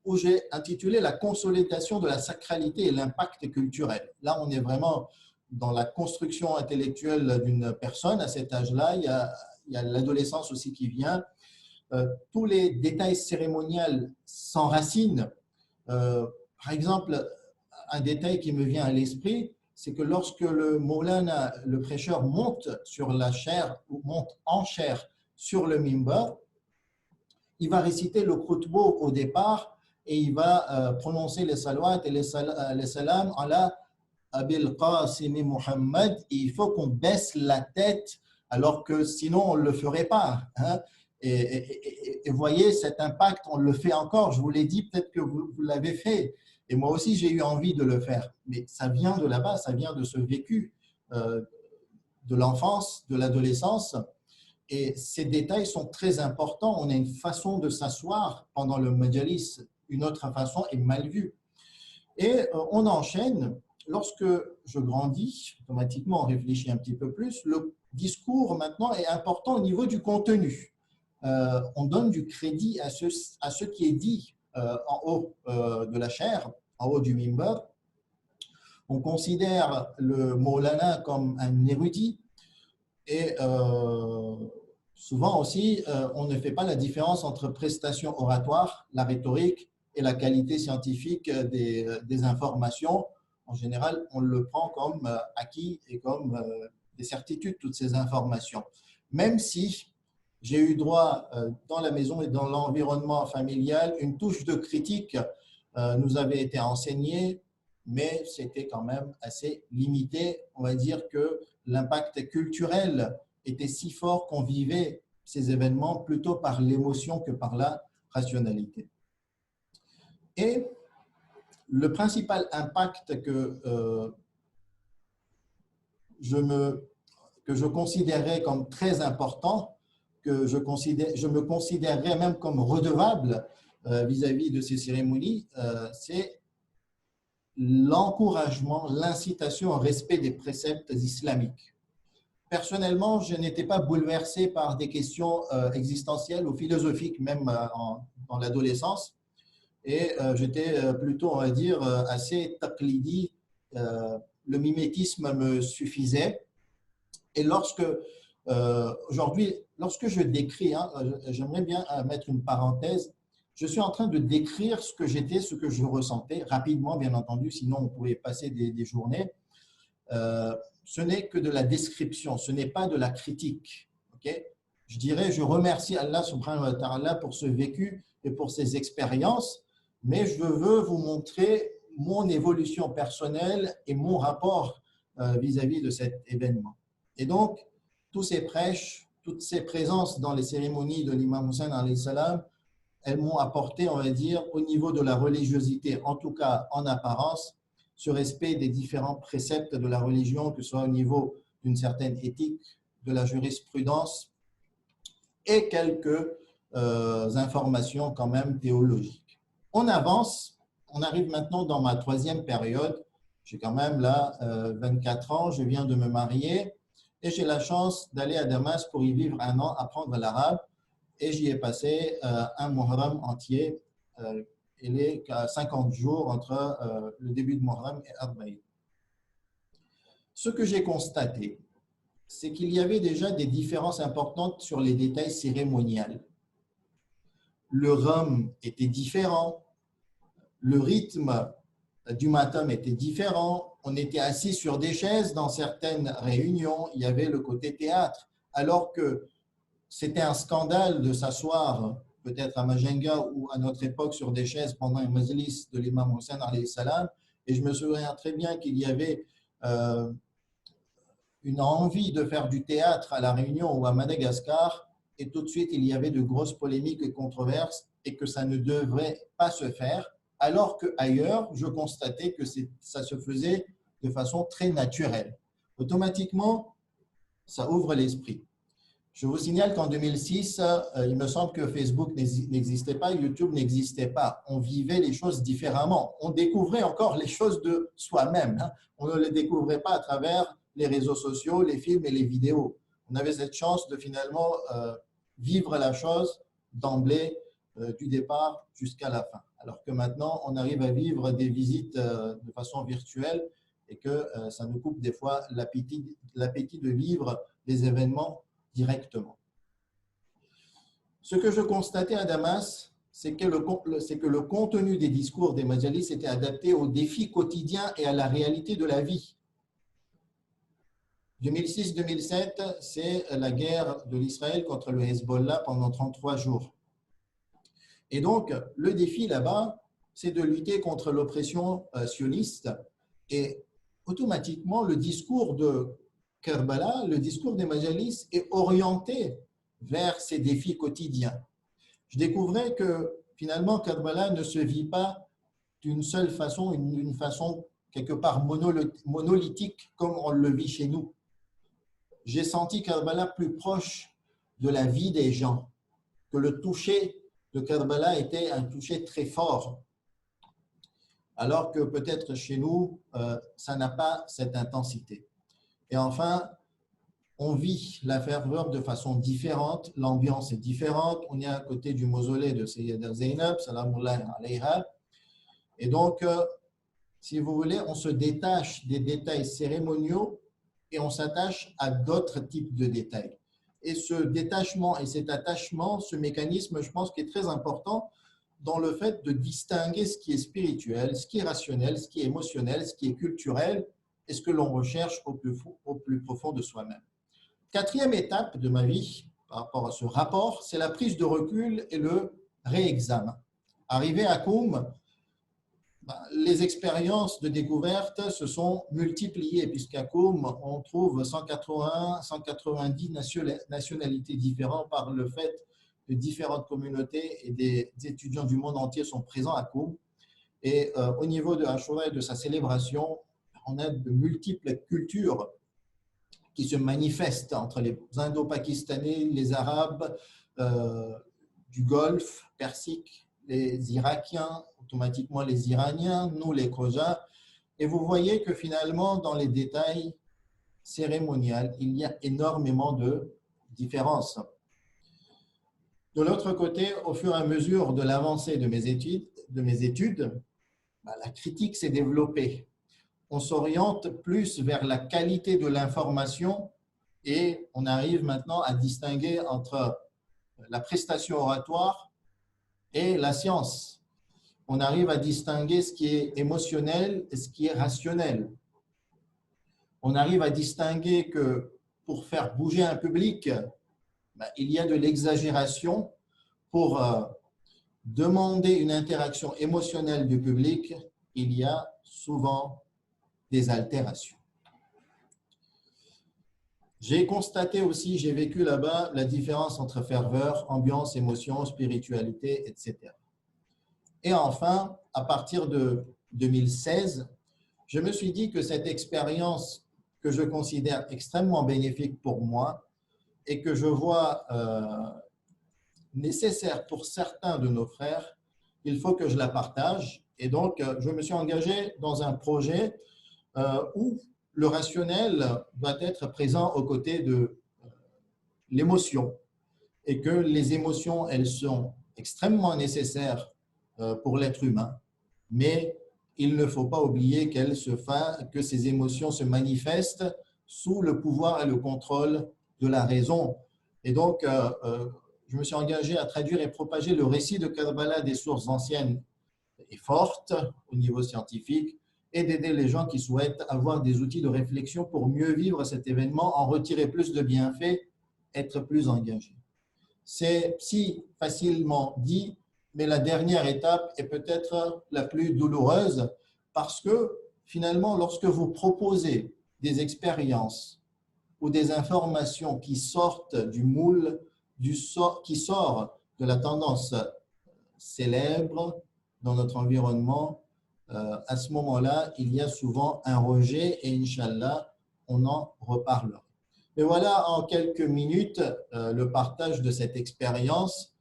où j'ai intitulé la consolidation de la sacralité et l'impact culturel. Là, on est vraiment dans la construction intellectuelle d'une personne à cet âge-là. Il y a l'adolescence aussi qui vient. Tous les détails cérémoniels s'enracinent. Par exemple, un détail qui me vient à l'esprit, c'est que lorsque le Maulana, le prêcheur, monte sur la chaire ou monte en chair sur le mimbar, il va réciter le khutbah au départ et il va prononcer les salawats et les salams ala Abil Qasim Muhammad. Et il faut qu'on baisse la tête alors que sinon on ne le ferait pas. Hein. Et voyez cet impact, on le fait encore. Je vous l'ai dit, peut-être que vous l'avez fait. Et moi aussi, j'ai eu envie de le faire. Mais ça vient de là-bas, ça vient de ce vécu de l'enfance, de l'adolescence. Et ces détails sont très importants. On a une façon de s'asseoir pendant le majalis, une autre façon est mal vue. Et on enchaîne. Lorsque je grandis, automatiquement, on réfléchit un petit peu plus. Le discours, maintenant, est important au niveau du contenu. On donne du crédit à ce qui est dit en haut de la chaire, en haut du mimbar. On considère le Maulana comme un érudit et souvent aussi, on ne fait pas la différence entre prestation oratoire, la rhétorique et la qualité scientifique des informations. En général, on le prend comme acquis et comme des certitudes, toutes ces informations. Même si j'ai eu droit dans la maison et dans l'environnement familial, une touche de critique nous avait été enseignée, mais c'était quand même assez limité. On va dire que l'impact culturel était si fort qu'on vivait ces événements plutôt par l'émotion que par la rationalité. Et le principal impact que je considérais comme très important, que je me considérerais même comme redevable vis-à-vis de ces cérémonies, c'est l'encouragement, l'incitation au respect des préceptes islamiques. Personnellement, je n'étais pas bouleversé par des questions existentielles ou philosophiques, même dans l'adolescence, et j'étais plutôt, on va dire, assez taqlidi. Le mimétisme me suffisait. Et aujourd'hui, lorsque je décris, hein, j'aimerais bien mettre une parenthèse, je suis en train de décrire ce que j'étais, ce que je ressentais, rapidement bien entendu, sinon on pouvait passer des journées. Ce n'est que de la description, ce n'est pas de la critique. Okay? Je dirais, je remercie Allah subhanahu wa ta'ala pour ce vécu et pour ces expériences, mais je veux vous montrer mon évolution personnelle et mon rapport vis-à-vis de cet événement. Et donc, tous ces prêches, toutes ces présences dans les cérémonies de l'imam Hussein alayhi salam, elles m'ont apporté, on va dire, au niveau de la religiosité, en tout cas en apparence, ce respect des différents préceptes de la religion, que ce soit au niveau d'une certaine éthique, de la jurisprudence et quelques informations quand même théologiques. On avance, on arrive maintenant dans ma troisième période. J'ai quand même là 24 ans, je viens de me marier et j'ai la chance d'aller à Damas pour y vivre un an, apprendre l'arabe. Et j'y ai passé un Muharram entier. Il est à 50 jours entre le début de Muharram et Arbaïn. Ce que j'ai constaté, c'est qu'il y avait déjà des différences importantes sur les détails cérémoniels. Le rhum était différent, le rythme du matam était différent, on était assis sur des chaises dans certaines réunions, il y avait le côté théâtre, alors que c'était un scandale de s'asseoir peut-être à Majenga ou à notre époque sur des chaises pendant un majlis de l'imam Hussein alayhi salam. Et je me souviens très bien qu'il y avait une envie de faire du théâtre à La Réunion ou à Madagascar, et tout de suite il y avait de grosses polémiques et controverses et que ça ne devrait pas se faire, alors qu'ailleurs, je constatais que ça se faisait de façon très naturelle. Automatiquement, ça ouvre l'esprit. Je vous signale qu'en 2006, il me semble que Facebook n'existait pas, YouTube n'existait pas. On vivait les choses différemment. On découvrait encore les choses de soi-même. On ne les découvrait pas à travers les réseaux sociaux, les films et les vidéos. On avait cette chance de finalement vivre la chose d'emblée, du départ jusqu'à la fin. Alors que maintenant, on arrive à vivre des visites de façon virtuelle et que ça nous coupe des fois l'appétit de vivre des événements directement. Ce que je constatais à Damas, c'est que le contenu des discours des majalis était adapté aux défis quotidiens et à la réalité de la vie. 2006-2007, c'est la guerre de l'Israël contre le Hezbollah pendant 33 jours. Et donc, le défi là-bas, c'est de lutter contre l'oppression sioniste. Et automatiquement, le discours de Karbala, le discours des majalis est orienté vers ces défis quotidiens. Je découvrais que finalement, Karbala ne se vit pas d'une seule façon, une façon quelque part monolithique comme on le vit chez nous. J'ai senti Karbala plus proche de la vie des gens, que le toucher de Karbala était un toucher très fort, alors que peut-être chez nous, ça n'a pas cette intensité. Et enfin, on vit la ferveur de façon différente, l'ambiance est différente. On est à côté du mausolée de Sayyida Zainab, salamullahi alayha. Et donc, si vous voulez, on se détache des détails cérémoniaux et on s'attache à d'autres types de détails. Et ce détachement et cet attachement, ce mécanisme, je pense qu'il est très important dans le fait de distinguer ce qui est spirituel, ce qui est rationnel, ce qui est émotionnel, ce qui est culturel, et ce que l'on recherche au plus profond de soi-même. Quatrième étape de ma vie par rapport à ce rapport, c'est la prise de recul et le réexamen. Arrivé à Koum, les expériences de découverte se sont multipliées, puisqu'à Koum, on trouve 190 nationalités différentes par le fait que différentes communautés et des étudiants du monde entier sont présents à Koum. Et au niveau de Ashura et de sa célébration, on a de multiples cultures qui se manifestent entre les Indo-Pakistanais, les Arabes du Golfe Persique, les Irakiens, automatiquement les Iraniens, nous les Khojas. Et vous voyez que finalement, dans les détails cérémoniels, il y a énormément de différences. De l'autre côté, au fur et à mesure de l'avancée de mes études, la critique s'est développée. On s'oriente plus vers la qualité de l'information et on arrive maintenant à distinguer entre la prestation oratoire et la science. On arrive à distinguer ce qui est émotionnel et ce qui est rationnel. On arrive à distinguer que pour faire bouger un public, il y a de l'exagération. Pour demander une interaction émotionnelle du public, il y a souvent des altérations. J'ai constaté aussi, j'ai vécu là-bas la différence entre ferveur, ambiance, émotion, spiritualité, etc. Et enfin, à partir de 2016, je me suis dit que cette expérience que je considère extrêmement bénéfique pour moi et que je vois nécessaire pour certains de nos frères, il faut que je la partage. Et donc, je me suis engagé dans un projet où le rationnel doit être présent aux côtés de l'émotion et que les émotions, elles sont extrêmement nécessaires pour l'être humain, mais il ne faut pas oublier que ces émotions se manifestent sous le pouvoir et le contrôle de la raison. Et donc, je me suis engagé à traduire et propager le récit de Karbala des sources anciennes et fortes au niveau scientifique et d'aider les gens qui souhaitent avoir des outils de réflexion pour mieux vivre cet événement, en retirer plus de bienfaits, être plus engagés. C'est si facilement dit, mais la dernière étape est peut-être la plus douloureuse parce que finalement, lorsque vous proposez des expériences ou des informations qui sortent du moule, qui sort de la tendance célèbre dans notre environnement, à ce moment-là, il y a souvent un rejet et Inch'Allah, on en reparlera. Mais voilà en quelques minutes le partage de cette expérience.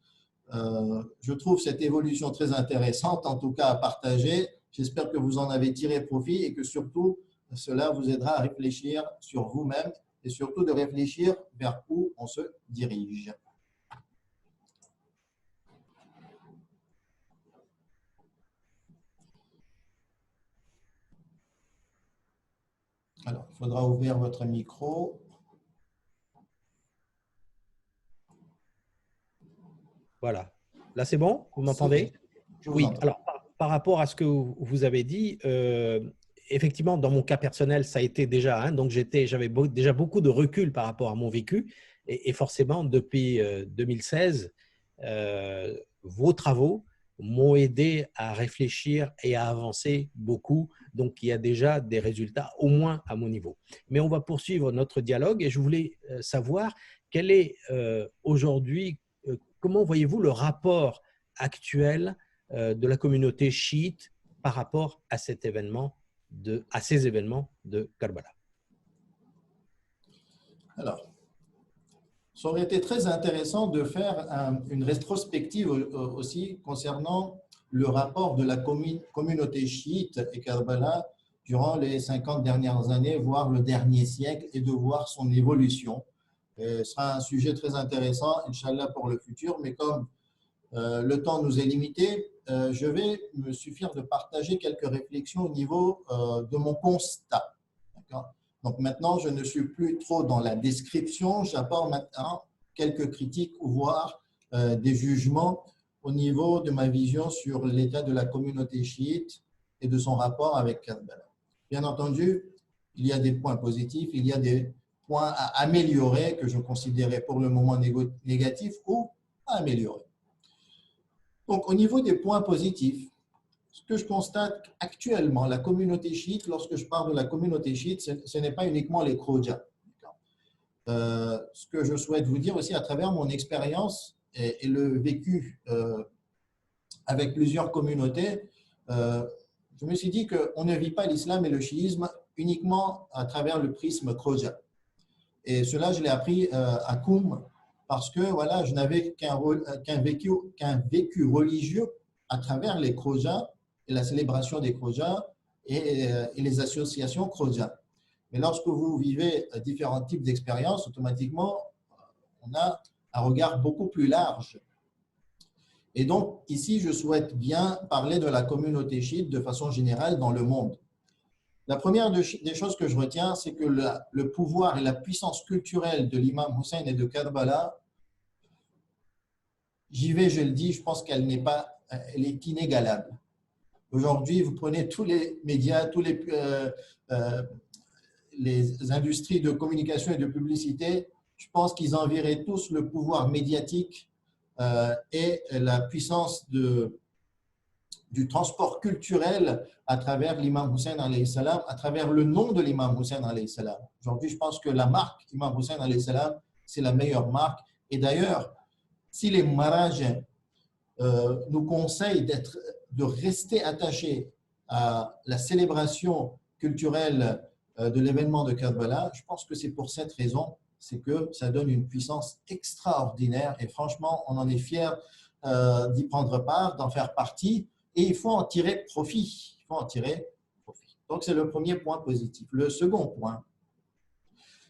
Je trouve cette évolution très intéressante, en tout cas à partager. J'espère que vous en avez tiré profit et que surtout, cela vous aidera à réfléchir sur vous-même et surtout de réfléchir vers où on se dirige. Alors, il faudra ouvrir votre micro. Voilà. Là, c'est bon? Vous m'entendez? Oui. Alors, par rapport à ce que vous avez dit, effectivement, dans mon cas personnel, ça a été déjà, hein, donc j'avais déjà beaucoup de recul par rapport à mon vécu. Et forcément, depuis 2016, vos travaux m'ont aidé à réfléchir et à avancer beaucoup. Donc, il y a déjà des résultats, au moins à mon niveau. Mais on va poursuivre notre dialogue et je voulais savoir quel est aujourd'hui, comment voyez-vous le rapport actuel de la communauté chiite par rapport à cet événement à ces événements de Karbala? Alors, ça aurait été très intéressant de faire une rétrospective aussi concernant le rapport de la communauté chiite et Karbala durant les 50 dernières années, voire le dernier siècle, et de voir son évolution. Ce sera un sujet très intéressant, Inch'Allah, pour le futur, mais comme le temps nous est limité, je vais me suffire de partager quelques réflexions au niveau de mon constat. Donc maintenant, je ne suis plus trop dans la description, j'apporte maintenant quelques critiques ou voire des jugements au niveau de ma vision sur l'état de la communauté chiite et de son rapport avec Karbala. Bien entendu, il y a des points positifs, il y a des points à améliorer que je considérais pour le moment négatifs ou à améliorer. Donc, au niveau des points positifs, ce que je constate actuellement, la communauté chiite, lorsque je parle de la communauté chiite, ce n'est pas uniquement les Khoja. Ce que je souhaite vous dire aussi à travers mon expérience et le vécu avec plusieurs communautés, je me suis dit qu'on ne vit pas l'islam et le chiisme uniquement à travers le prisme Khoja. Et cela, je l'ai appris à Koum parce que voilà, je n'avais qu'un vécu religieux à travers les Khoja et la célébration des Khoja et les associations Khoja. Mais lorsque vous vivez différents types d'expériences, automatiquement, on a un regard beaucoup plus large. Et donc, ici, je souhaite bien parler de la communauté chiite de façon générale dans le monde. La première des choses que je retiens, c'est que le pouvoir et la puissance culturelle de l'imam Hussein et de Karbala, j'y vais, je le dis, je pense qu'elle elle est inégalable. Aujourd'hui, vous prenez tous les médias, tous les industries de communication et de publicité, je pense qu'ils envieraient tous le pouvoir médiatique et la puissance du transport culturel à travers l'imam Hussein alayhi salam, à travers le nom de l'imam Hussein alayhi salam. Aujourd'hui, je pense que la marque imam Hussein alayhi salam, c'est la meilleure marque. Et d'ailleurs, si les Maraj nous conseillent de rester attachés à la célébration culturelle de l'événement de Karbala, je pense que c'est pour cette raison, c'est que ça donne une puissance extraordinaire et franchement, on en est fier d'y prendre part, d'en faire partie et il faut en tirer profit. Il faut en tirer profit. Donc, c'est le premier point positif. Le second point,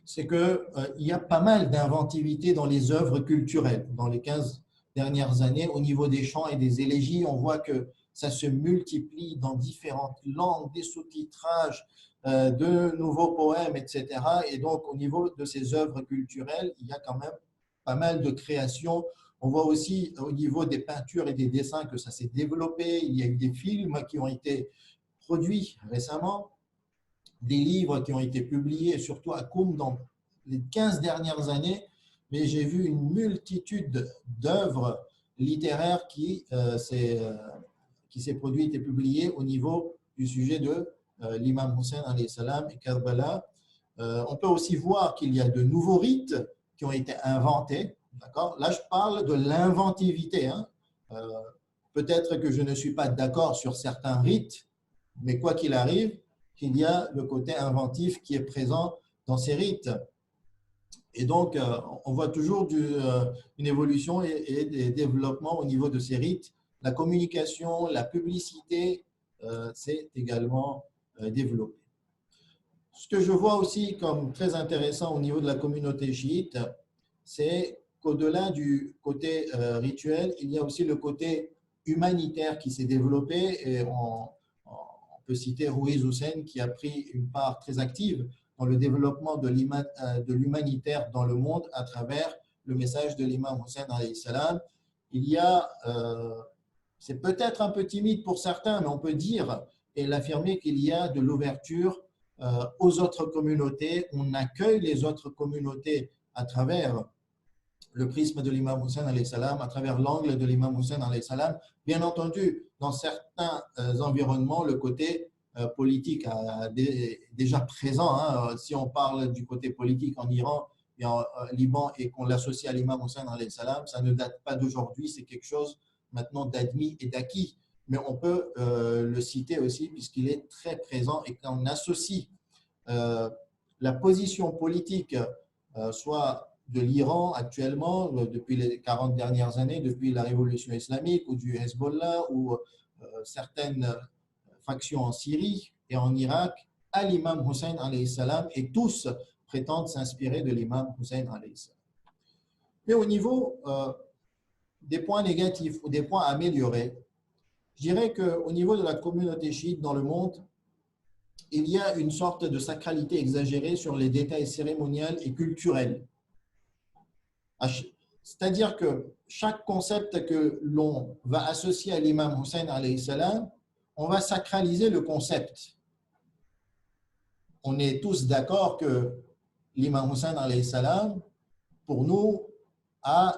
c'est qu'il y a pas mal d'inventivité dans les œuvres culturelles. Dans les 15 dernières années, au niveau des chants et des élégies, on voit que ça se multiplie dans différentes langues, des sous-titrages, de nouveaux poèmes, etc. Et donc, au niveau de ces œuvres culturelles, il y a quand même pas mal de créations. On voit aussi au niveau des peintures et des dessins que ça s'est développé. Il y a eu des films qui ont été produits récemment, des livres qui ont été publiés, surtout à Koum dans les 15 dernières années. Mais j'ai vu une multitude d'œuvres littéraires qui s'est produite et publiée au niveau du sujet de l'imam Hussein alayhi salam et Karbala. On peut aussi voir qu'il y a de nouveaux rites qui ont été inventés. D'accord ? Là, je parle de l'inventivité. Hein. Peut-être que je ne suis pas d'accord sur certains rites, mais quoi qu'il arrive, il y a le côté inventif qui est présent dans ces rites. Et donc, on voit toujours une évolution et des développements au niveau de ces rites. La communication, la publicité, c'est également développé. Ce que je vois aussi comme très intéressant au niveau de la communauté chiite, c'est qu'au-delà du côté rituel, il y a aussi le côté humanitaire qui s'est développé. Et on peut citer Ruiz Hussein qui a pris une part très active dans le développement de l'humanitaire dans le monde à travers le message de l'imam Hussein alayhi salam. Il y a, c'est peut-être un peu timide pour certains, mais on peut dire et l'affirmer qu'il y a de l'ouverture aux autres communautés. On accueille les autres communautés à travers le prisme de l'imam Hussein alayhi salam, à travers l'angle de l'imam Hussein alayhi salam. Bien entendu, dans certains environnements, le côté politique est déjà présent. Hein. Si on parle du côté politique en Iran et en Liban et qu'on l'associe à l'imam Hussein alayhi salam, ça ne date pas d'aujourd'hui, c'est quelque chose maintenant d'admis et d'acquis. Mais on peut le citer aussi puisqu'il est très présent et qu'on associe la position politique, soit de l'Iran actuellement, depuis les 40 dernières années, depuis la révolution islamique ou du Hezbollah ou certaines factions en Syrie et en Irak, à l'imam Hussein alayhi salam, et tous prétendent s'inspirer de l'imam Hussein alayhi salam. Mais au niveau des points négatifs ou des points à améliorer, je dirais qu'au niveau de la communauté chiite dans le monde, il y a une sorte de sacralité exagérée sur les détails cérémoniels et culturels. C'est-à-dire que chaque concept que l'on va associer à l'imam Hussein alayhi salam, on va sacraliser le concept. On est tous d'accord que l'imam Hussein alayhi salam, pour nous,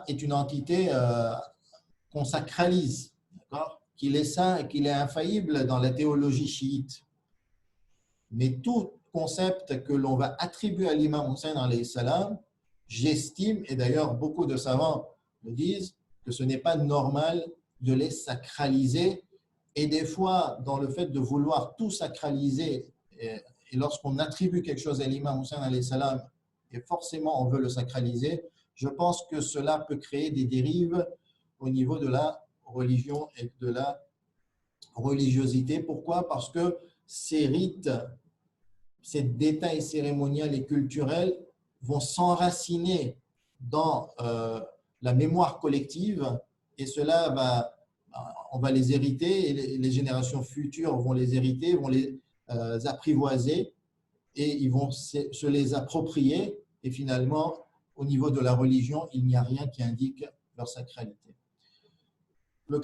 est une entité qu'on sacralise, qu'il est saint et qu'il est infaillible dans la théologie chiite. Mais tout concept que l'on va attribuer à l'imam Hussein alayhi salam, j'estime, et d'ailleurs beaucoup de savants me disent, que ce n'est pas normal de les sacraliser. Et des fois, dans le fait de vouloir tout sacraliser, et lorsqu'on attribue quelque chose à l'imam Hussein alayhi salam, et forcément on veut le sacraliser, je pense que cela peut créer des dérives au niveau de la religion et de la religiosité. Pourquoi ? Parce que ces rites, ces détails cérémoniels et culturels vont s'enraciner dans la mémoire collective et on va les hériter et les générations futures vont les hériter, vont les apprivoiser et ils vont se les approprier et finalement, au niveau de la religion, il n'y a rien qui indique leur sacralité. Le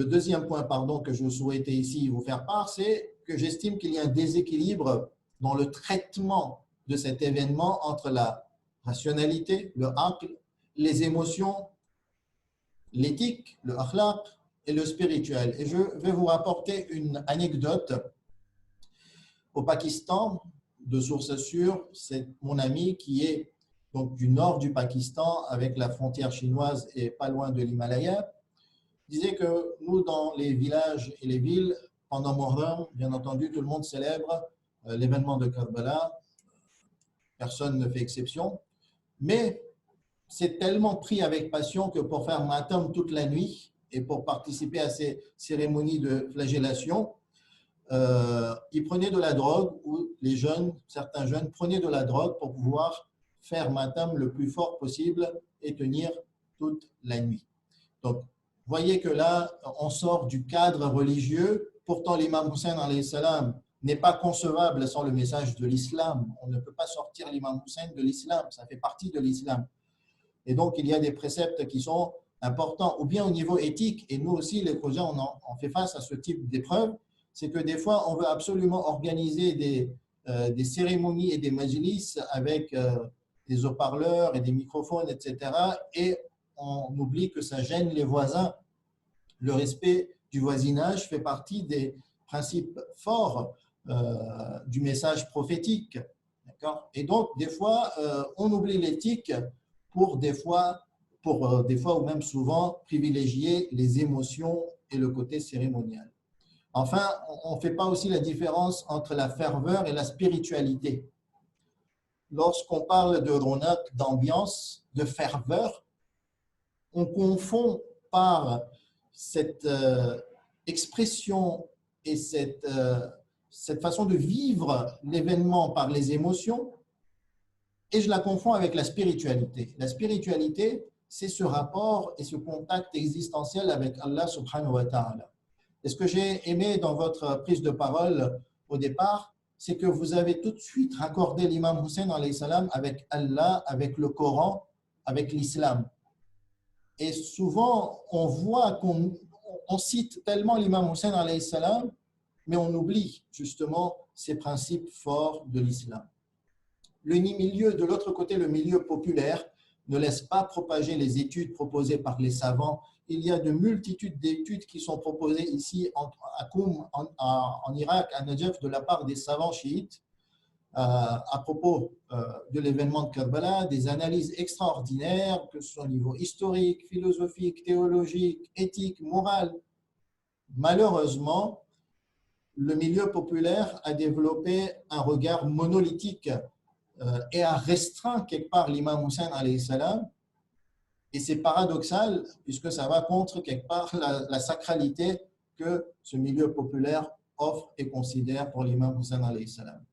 deuxième point que je souhaitais ici vous faire part, c'est que j'estime qu'il y a un déséquilibre dans le traitement de cet événement entre la rationalité, le aql, les émotions, l'éthique, le akhlaq et le spirituel. Et je vais vous rapporter une anecdote. Au Pakistan, de source sûre, c'est mon ami qui est donc du nord du Pakistan avec la frontière chinoise et pas loin de l'Himalaya, disait que nous, dans les villages et les villes, pendant Muharram, bien entendu, tout le monde célèbre l'événement de Karbala. Personne ne fait exception. Mais c'est tellement pris avec passion que pour faire matam toute la nuit et pour participer à ces cérémonies de flagellation, ils prenaient de la drogue, ou les jeunes, certains jeunes prenaient de la drogue pour pouvoir faire matam le plus fort possible et tenir toute la nuit. Donc, voyez que là, on sort du cadre religieux. Pourtant, l'imam Hussein, alayhi salam, n'est pas concevable sans le message de l'islam. On ne peut pas sortir l'imam Hussein de l'islam, ça fait partie de l'islam. Et donc, il y a des préceptes qui sont importants, ou bien au niveau éthique, et nous aussi, les croyants, on fait face à ce type d'épreuve, c'est que des fois, on veut absolument organiser des cérémonies et des majlis avec des haut-parleurs et des microphones, etc. Et on oublie que ça gêne les voisins. Le respect du voisinage fait partie des principes forts du message prophétique. Et donc, des fois, on oublie l'éthique pour des fois ou même souvent privilégier les émotions et le côté cérémonial. Enfin, on ne fait pas aussi la différence entre la ferveur et la spiritualité. Lorsqu'on parle de ronak, d'ambiance, de ferveur, on confond par cette expression et cette façon de vivre l'événement par les émotions, et je la confonds avec la spiritualité. La spiritualité, c'est ce rapport et ce contact existentiel avec Allah subhanahu wa ta'ala. Et ce que j'ai aimé dans votre prise de parole au départ, c'est que vous avez tout de suite raccordé l'imam Hussein alayhi salam avec Allah, avec le Coran, avec l'islam. Et souvent, on voit qu'on cite tellement l'imam Hussein alayhi salam, mais on oublie justement ces principes forts de l'islam. De l'autre côté, le milieu populaire ne laisse pas propager les études proposées par les savants. Il y a de multitudes d'études qui sont proposées ici à Koum, en Irak, à Najaf, de la part des savants chiites à propos de l'événement de Karbala, des analyses extraordinaires, que ce soit au niveau historique, philosophique, théologique, éthique, moral. Malheureusement, le milieu populaire a développé un regard monolithique et a restreint quelque part l'imam Hussein alayhi salam. Et c'est paradoxal puisque ça va contre quelque part la sacralité que ce milieu populaire offre et considère pour l'imam Hussein alayhi salam.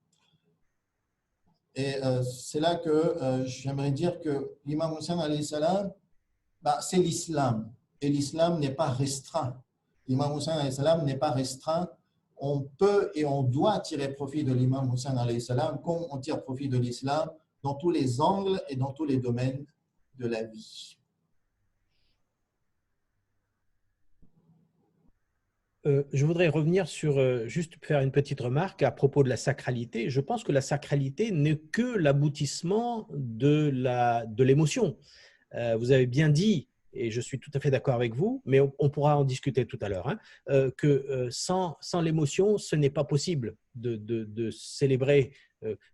Et c'est là que j'aimerais dire que l'imam Hussein alayhi salam, c'est l'islam. Et l'islam n'est pas restreint. L'imam Hussein alayhi salam n'est pas restreint. On peut et on doit tirer profit de l'imam Hussein alayhi salam comme on tire profit de l'islam dans tous les angles et dans tous les domaines de la vie. Je voudrais revenir sur, juste faire une petite remarque à propos de la sacralité. Je pense que la sacralité n'est que l'aboutissement de l'émotion. Vous avez bien dit, et je suis tout à fait d'accord avec vous, mais on pourra en discuter tout à l'heure, hein, que sans l'émotion, ce n'est pas possible de célébrer,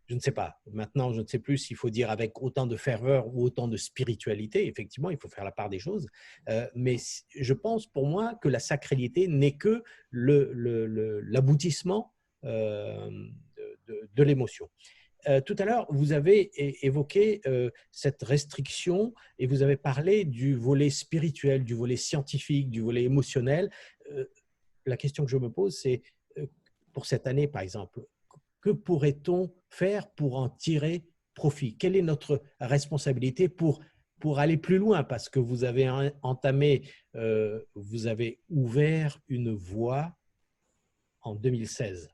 je ne sais pas, maintenant je ne sais plus s'il faut dire avec autant de ferveur ou autant de spiritualité. Effectivement, il faut faire la part des choses, mais je pense pour moi que la sacralité n'est que l'aboutissement de l'émotion. Tout à l'heure, vous avez évoqué cette restriction et vous avez parlé du volet spirituel, du volet scientifique, du volet émotionnel. La question que je me pose, c'est pour cette année, par exemple, que pourrait-on faire pour en tirer profit? Quelle est notre responsabilité pour aller plus loin? Parce que vous avez entamé, vous avez ouvert une voie en 2016.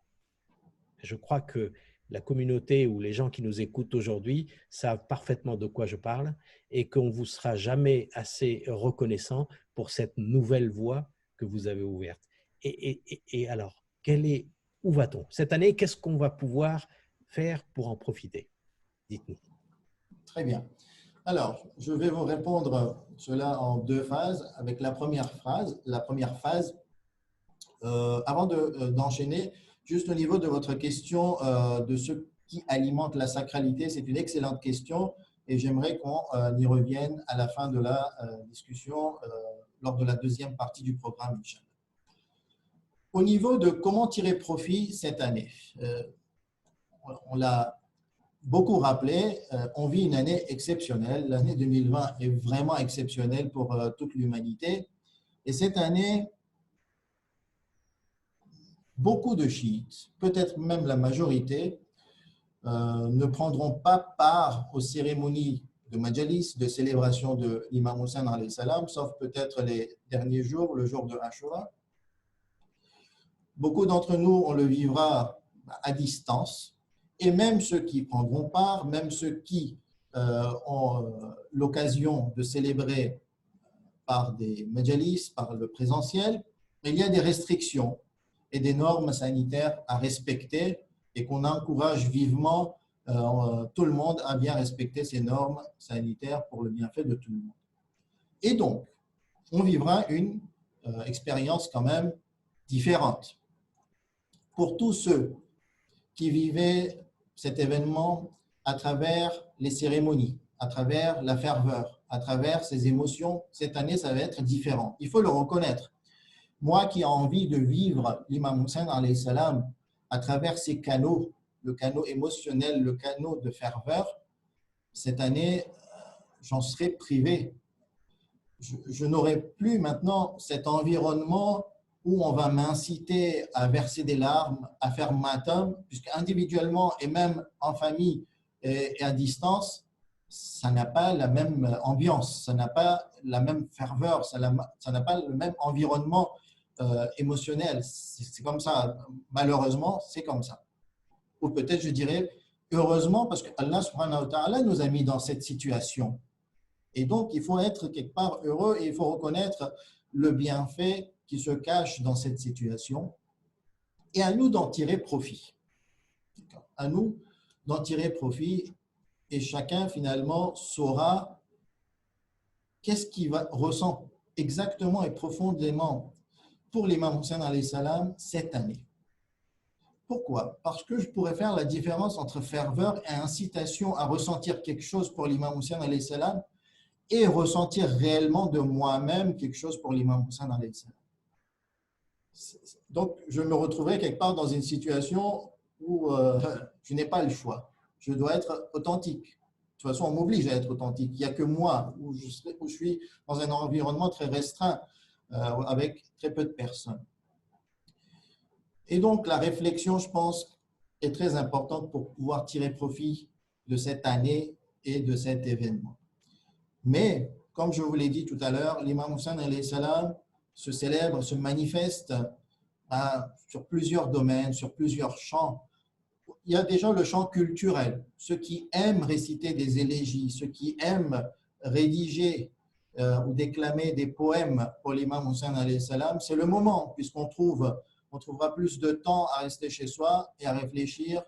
Je crois que la communauté ou les gens qui nous écoutent aujourd'hui savent parfaitement de quoi je parle et qu'on ne vous sera jamais assez reconnaissant pour cette nouvelle voie que vous avez ouverte. Et alors, où va-t-on? Cette année, qu'est-ce qu'on va pouvoir faire pour en profiter? Dites-nous. Très bien. Alors, je vais vous répondre cela en deux phases. Avec la première phase, avant d'enchaîner, juste au niveau de votre question de ce qui alimente la sacralité, c'est une excellente question et j'aimerais qu'on y revienne à la fin de la discussion lors de la deuxième partie du programme, Inch'Allah. Au niveau de comment tirer profit cette année, on l'a beaucoup rappelé, on vit une année exceptionnelle. L'année 2020 est vraiment exceptionnelle pour toute l'humanité. Et cette année, beaucoup de chiites, peut-être même la majorité, ne prendront pas part aux cérémonies de majalis, de célébration de l'imam Hussein alayhi salam, sauf peut-être les derniers jours, le jour de Ashura. Beaucoup d'entre nous, on le vivra à distance, et même ceux qui prendront part, même ceux qui ont l'occasion de célébrer par des majalis, par le présentiel, il y a des restrictions et des normes sanitaires à respecter et qu'on encourage vivement tout le monde à bien respecter ces normes sanitaires pour le bienfait de tout le monde. Et donc, on vivra une expérience quand même différente. Pour tous ceux qui vivaient cet événement à travers les cérémonies, à travers la ferveur, à travers ces émotions, cette année, ça va être différent. Il faut le reconnaître. Moi qui ai envie de vivre l'imam Hussein alayhi salam à travers ces canaux, le canot émotionnel, le canot de ferveur, cette année, j'en serai privé. Je n'aurai plus maintenant cet environnement où on va m'inciter à verser des larmes, à faire matam, puisque individuellement et même en famille et à distance, ça n'a pas la même ambiance, ça n'a pas la même ferveur, ça n'a pas le même environnement émotionnel. C'est comme ça. Malheureusement, c'est comme ça. Ou peut-être, je dirais, heureusement, parce que Allah subhanahu wa ta'ala nous a mis dans cette situation. Et donc, il faut être quelque part heureux et il faut reconnaître le bienfait qui se cache dans cette situation et à nous d'en tirer profit. À nous d'en tirer profit et chacun finalement saura qu'est-ce qu'il ressent exactement et profondément pour l'imam Hussein alayhi salam cette année. Pourquoi? Parce que je pourrais faire la différence entre ferveur et incitation à ressentir quelque chose pour l'imam Hussein alayhi salam et ressentir réellement de moi-même quelque chose pour l'imam Hussein alayhi salam. Donc, je me retrouverai quelque part dans une situation où je n'ai pas le choix. Je dois être authentique. De toute façon, on m'oblige à être authentique. Il n'y a que moi où je suis dans un environnement très restreint avec très peu de personnes. Et donc, la réflexion, je pense, est très importante pour pouvoir tirer profit de cette année et de cet événement. Mais, comme je vous l'ai dit tout à l'heure, l'imam Hussein alayhi salam se célèbre, se manifeste sur plusieurs domaines, sur plusieurs champs. Il y a déjà le champ culturel, ceux qui aiment réciter des élégies, ceux qui aiment rédiger ou déclamer des poèmes pour l'imam Hussein alayhi salam, c'est le moment, puisqu'on trouvera plus de temps à rester chez soi et à réfléchir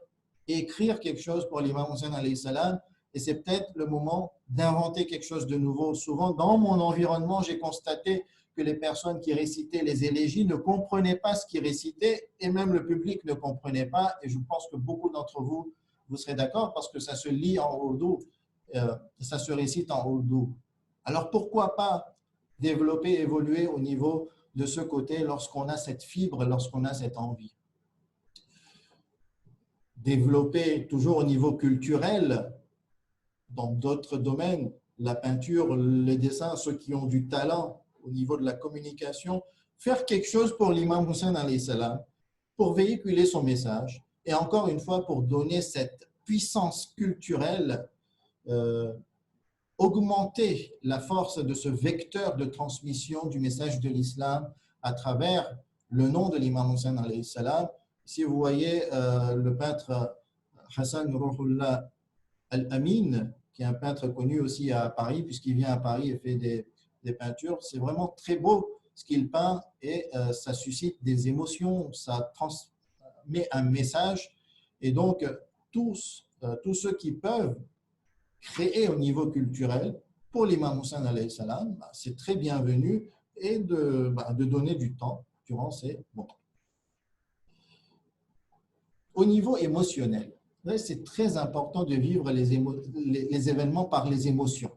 et écrire quelque chose pour l'imam Hussein alayhi salam. Et c'est peut-être le moment d'inventer quelque chose de nouveau. Souvent, dans mon environnement, j'ai constaté que les personnes qui récitaient les élégies ne comprenaient pas ce qu'ils récitaient et même le public ne comprenait pas. Et je pense que beaucoup d'entre vous, vous serez d'accord parce que ça se lit en ourdou, ça se récite en ourdou. Alors, pourquoi pas développer, évoluer au niveau de ce côté lorsqu'on a cette fibre, lorsqu'on a cette envie? Développer toujours au niveau culturel, dans d'autres domaines, la peinture, les dessins, ceux qui ont du talent au niveau de la communication, faire quelque chose pour l'imam Hussein alayhi salam, pour véhiculer son message et encore une fois pour donner cette puissance culturelle, augmenter la force de ce vecteur de transmission du message de l'islam à travers le nom de l'imam Hussein alayhi salam. Si vous voyez le peintre Hassan Ruhullah Al-Amin, qui est un peintre connu aussi à Paris, puisqu'il vient à Paris et fait des peintures. C'est vraiment très beau ce qu'il peint et ça suscite des émotions, ça transmet un message. Et donc, tous ceux qui peuvent créer au niveau culturel pour l'imam Hussein alayhi salam, c'est très bienvenu et de donner du temps durant ces moments. Au niveau émotionnel, c'est très important de vivre les événements par les émotions.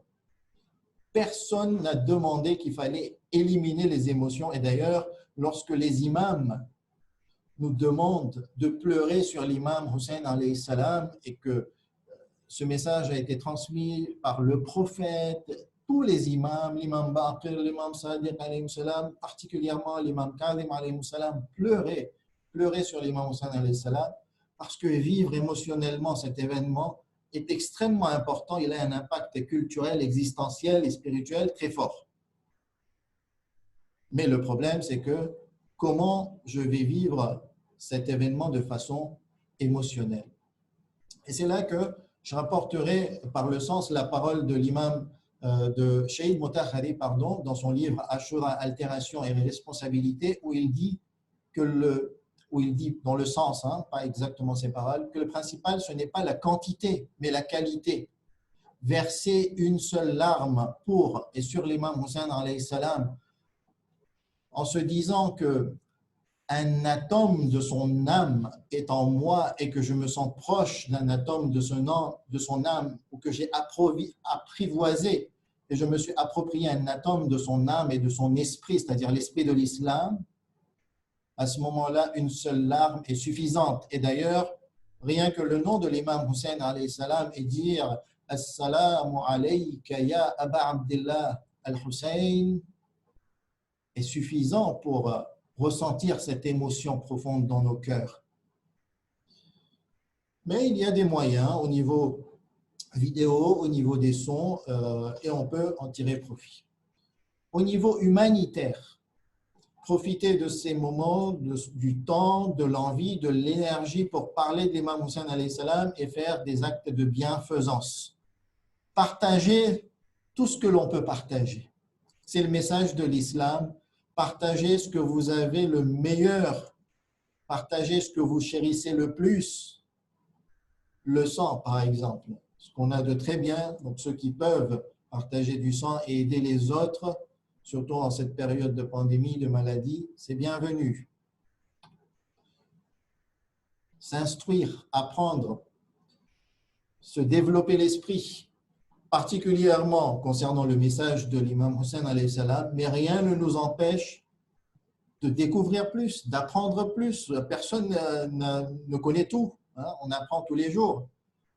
Personne n'a demandé qu'il fallait éliminer les émotions. Et d'ailleurs, lorsque les imams nous demande de pleurer sur l'imam Hussein alayhi salam et que ce message a été transmis par le prophète, tous les imams, l'imam Baqir, l'imam Sadiq alayhi salam, particulièrement l'imam Kadhim alayhi salam, pleurer sur l'imam Hussein alayhi salam, parce que vivre émotionnellement cet événement est extrêmement important, il a un impact culturel, existentiel et spirituel très fort. Mais le problème, c'est que comment je vais vivre cet événement de façon émotionnelle. Et c'est là que je rapporterai par le sens la parole de l'imam de Shahid Motahari, dans son livre Ashura, altération et responsabilité, où il dit dans le sens, pas exactement ces paroles, que le principal, ce n'est pas la quantité, mais la qualité. Verser une seule larme pour et sur l'imam Hussein alayhi salam, en se disant que un atome de son âme est en moi et que je me sens proche d'un atome de son âme, ou que j'ai apprivoisé et je me suis approprié un atome de son âme et de son esprit, c'est-à-dire l'esprit de l'islam, à ce moment-là, une seule larme est suffisante. Et d'ailleurs, rien que le nom de l'imam Hussein alayhi salam et dire « Assalamu alayka ya Aba Abdillah al-Hussein » est suffisant pour ressentir cette émotion profonde dans nos cœurs. Mais il y a des moyens au niveau vidéo, au niveau des sons, et on peut en tirer profit. Au niveau humanitaire, profiter de ces moments, du temps, de l'envie, de l'énergie pour parler de l'imam Hussein alayhi salam et faire des actes de bienfaisance. Partager tout ce que l'on peut partager. C'est le message de l'islam. Partagez ce que vous avez le meilleur, partagez ce que vous chérissez le plus, le sang par exemple, ce qu'on a de très bien, donc ceux qui peuvent partager du sang et aider les autres, surtout en cette période de pandémie, de maladie, c'est bienvenu. S'instruire, apprendre, se développer l'esprit, particulièrement concernant le message de l'imam Hussein alayhi salam, mais rien ne nous empêche de découvrir plus, d'apprendre plus. Personne ne connaît tout, on apprend tous les jours.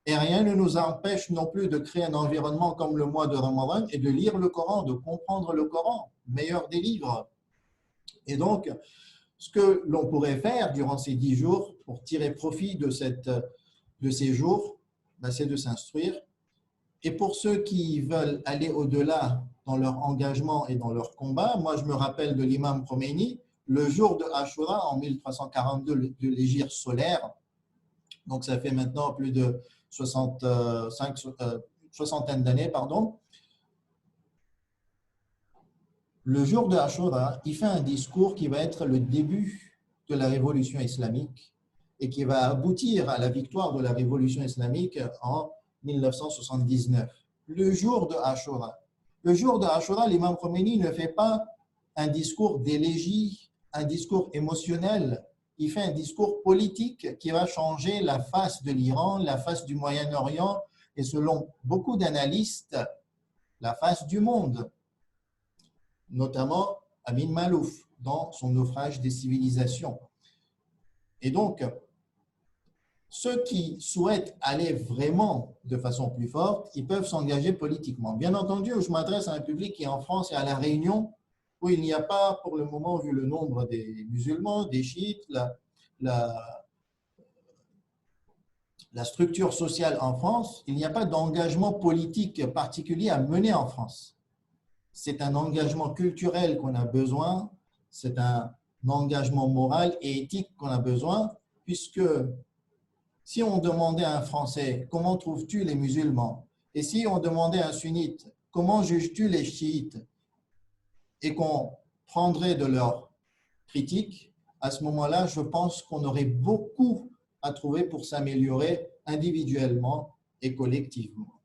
Et rien ne nous empêche non plus de créer un environnement comme le mois de Ramadan et de lire le Coran, de comprendre le Coran, meilleur des livres. Et donc, ce que l'on pourrait faire durant ces 10 jours pour tirer profit de ces jours, c'est de s'instruire. Et pour ceux qui veulent aller au-delà dans leur engagement et dans leur combat, moi je me rappelle de l'imam Khomeini, le jour de Ashura en 1342 de l'hégire solaire, donc ça fait maintenant plus de soixantaine d'années, le jour de Ashura, il fait un discours qui va être le début de la révolution islamique et qui va aboutir à la victoire de la révolution islamique en 1979, le jour de Ashura. Le jour de Ashura, l'imam Khomeini ne fait pas un discours d'élégie, un discours émotionnel. Il fait un discours politique qui va changer la face de l'Iran, la face du Moyen-Orient et selon beaucoup d'analystes, la face du monde, notamment Amin Malouf dans son naufrage des civilisations. Et donc, ceux qui souhaitent aller vraiment de façon plus forte, ils peuvent s'engager politiquement. Bien entendu, je m'adresse à un public qui est en France et à La Réunion, où il n'y a pas, pour le moment, vu le nombre des musulmans, des chiites, la structure sociale en France, il n'y a pas d'engagement politique particulier à mener en France. C'est un engagement culturel qu'on a besoin, c'est un engagement moral et éthique qu'on a besoin, puisque si on demandait à un Français « Comment trouves-tu les musulmans ?» et si on demandait à un sunnite « Comment juges-tu les chiites ?» et qu'on prendrait de leurs critiques, à ce moment-là, je pense qu'on aurait beaucoup à trouver pour s'améliorer individuellement et collectivement.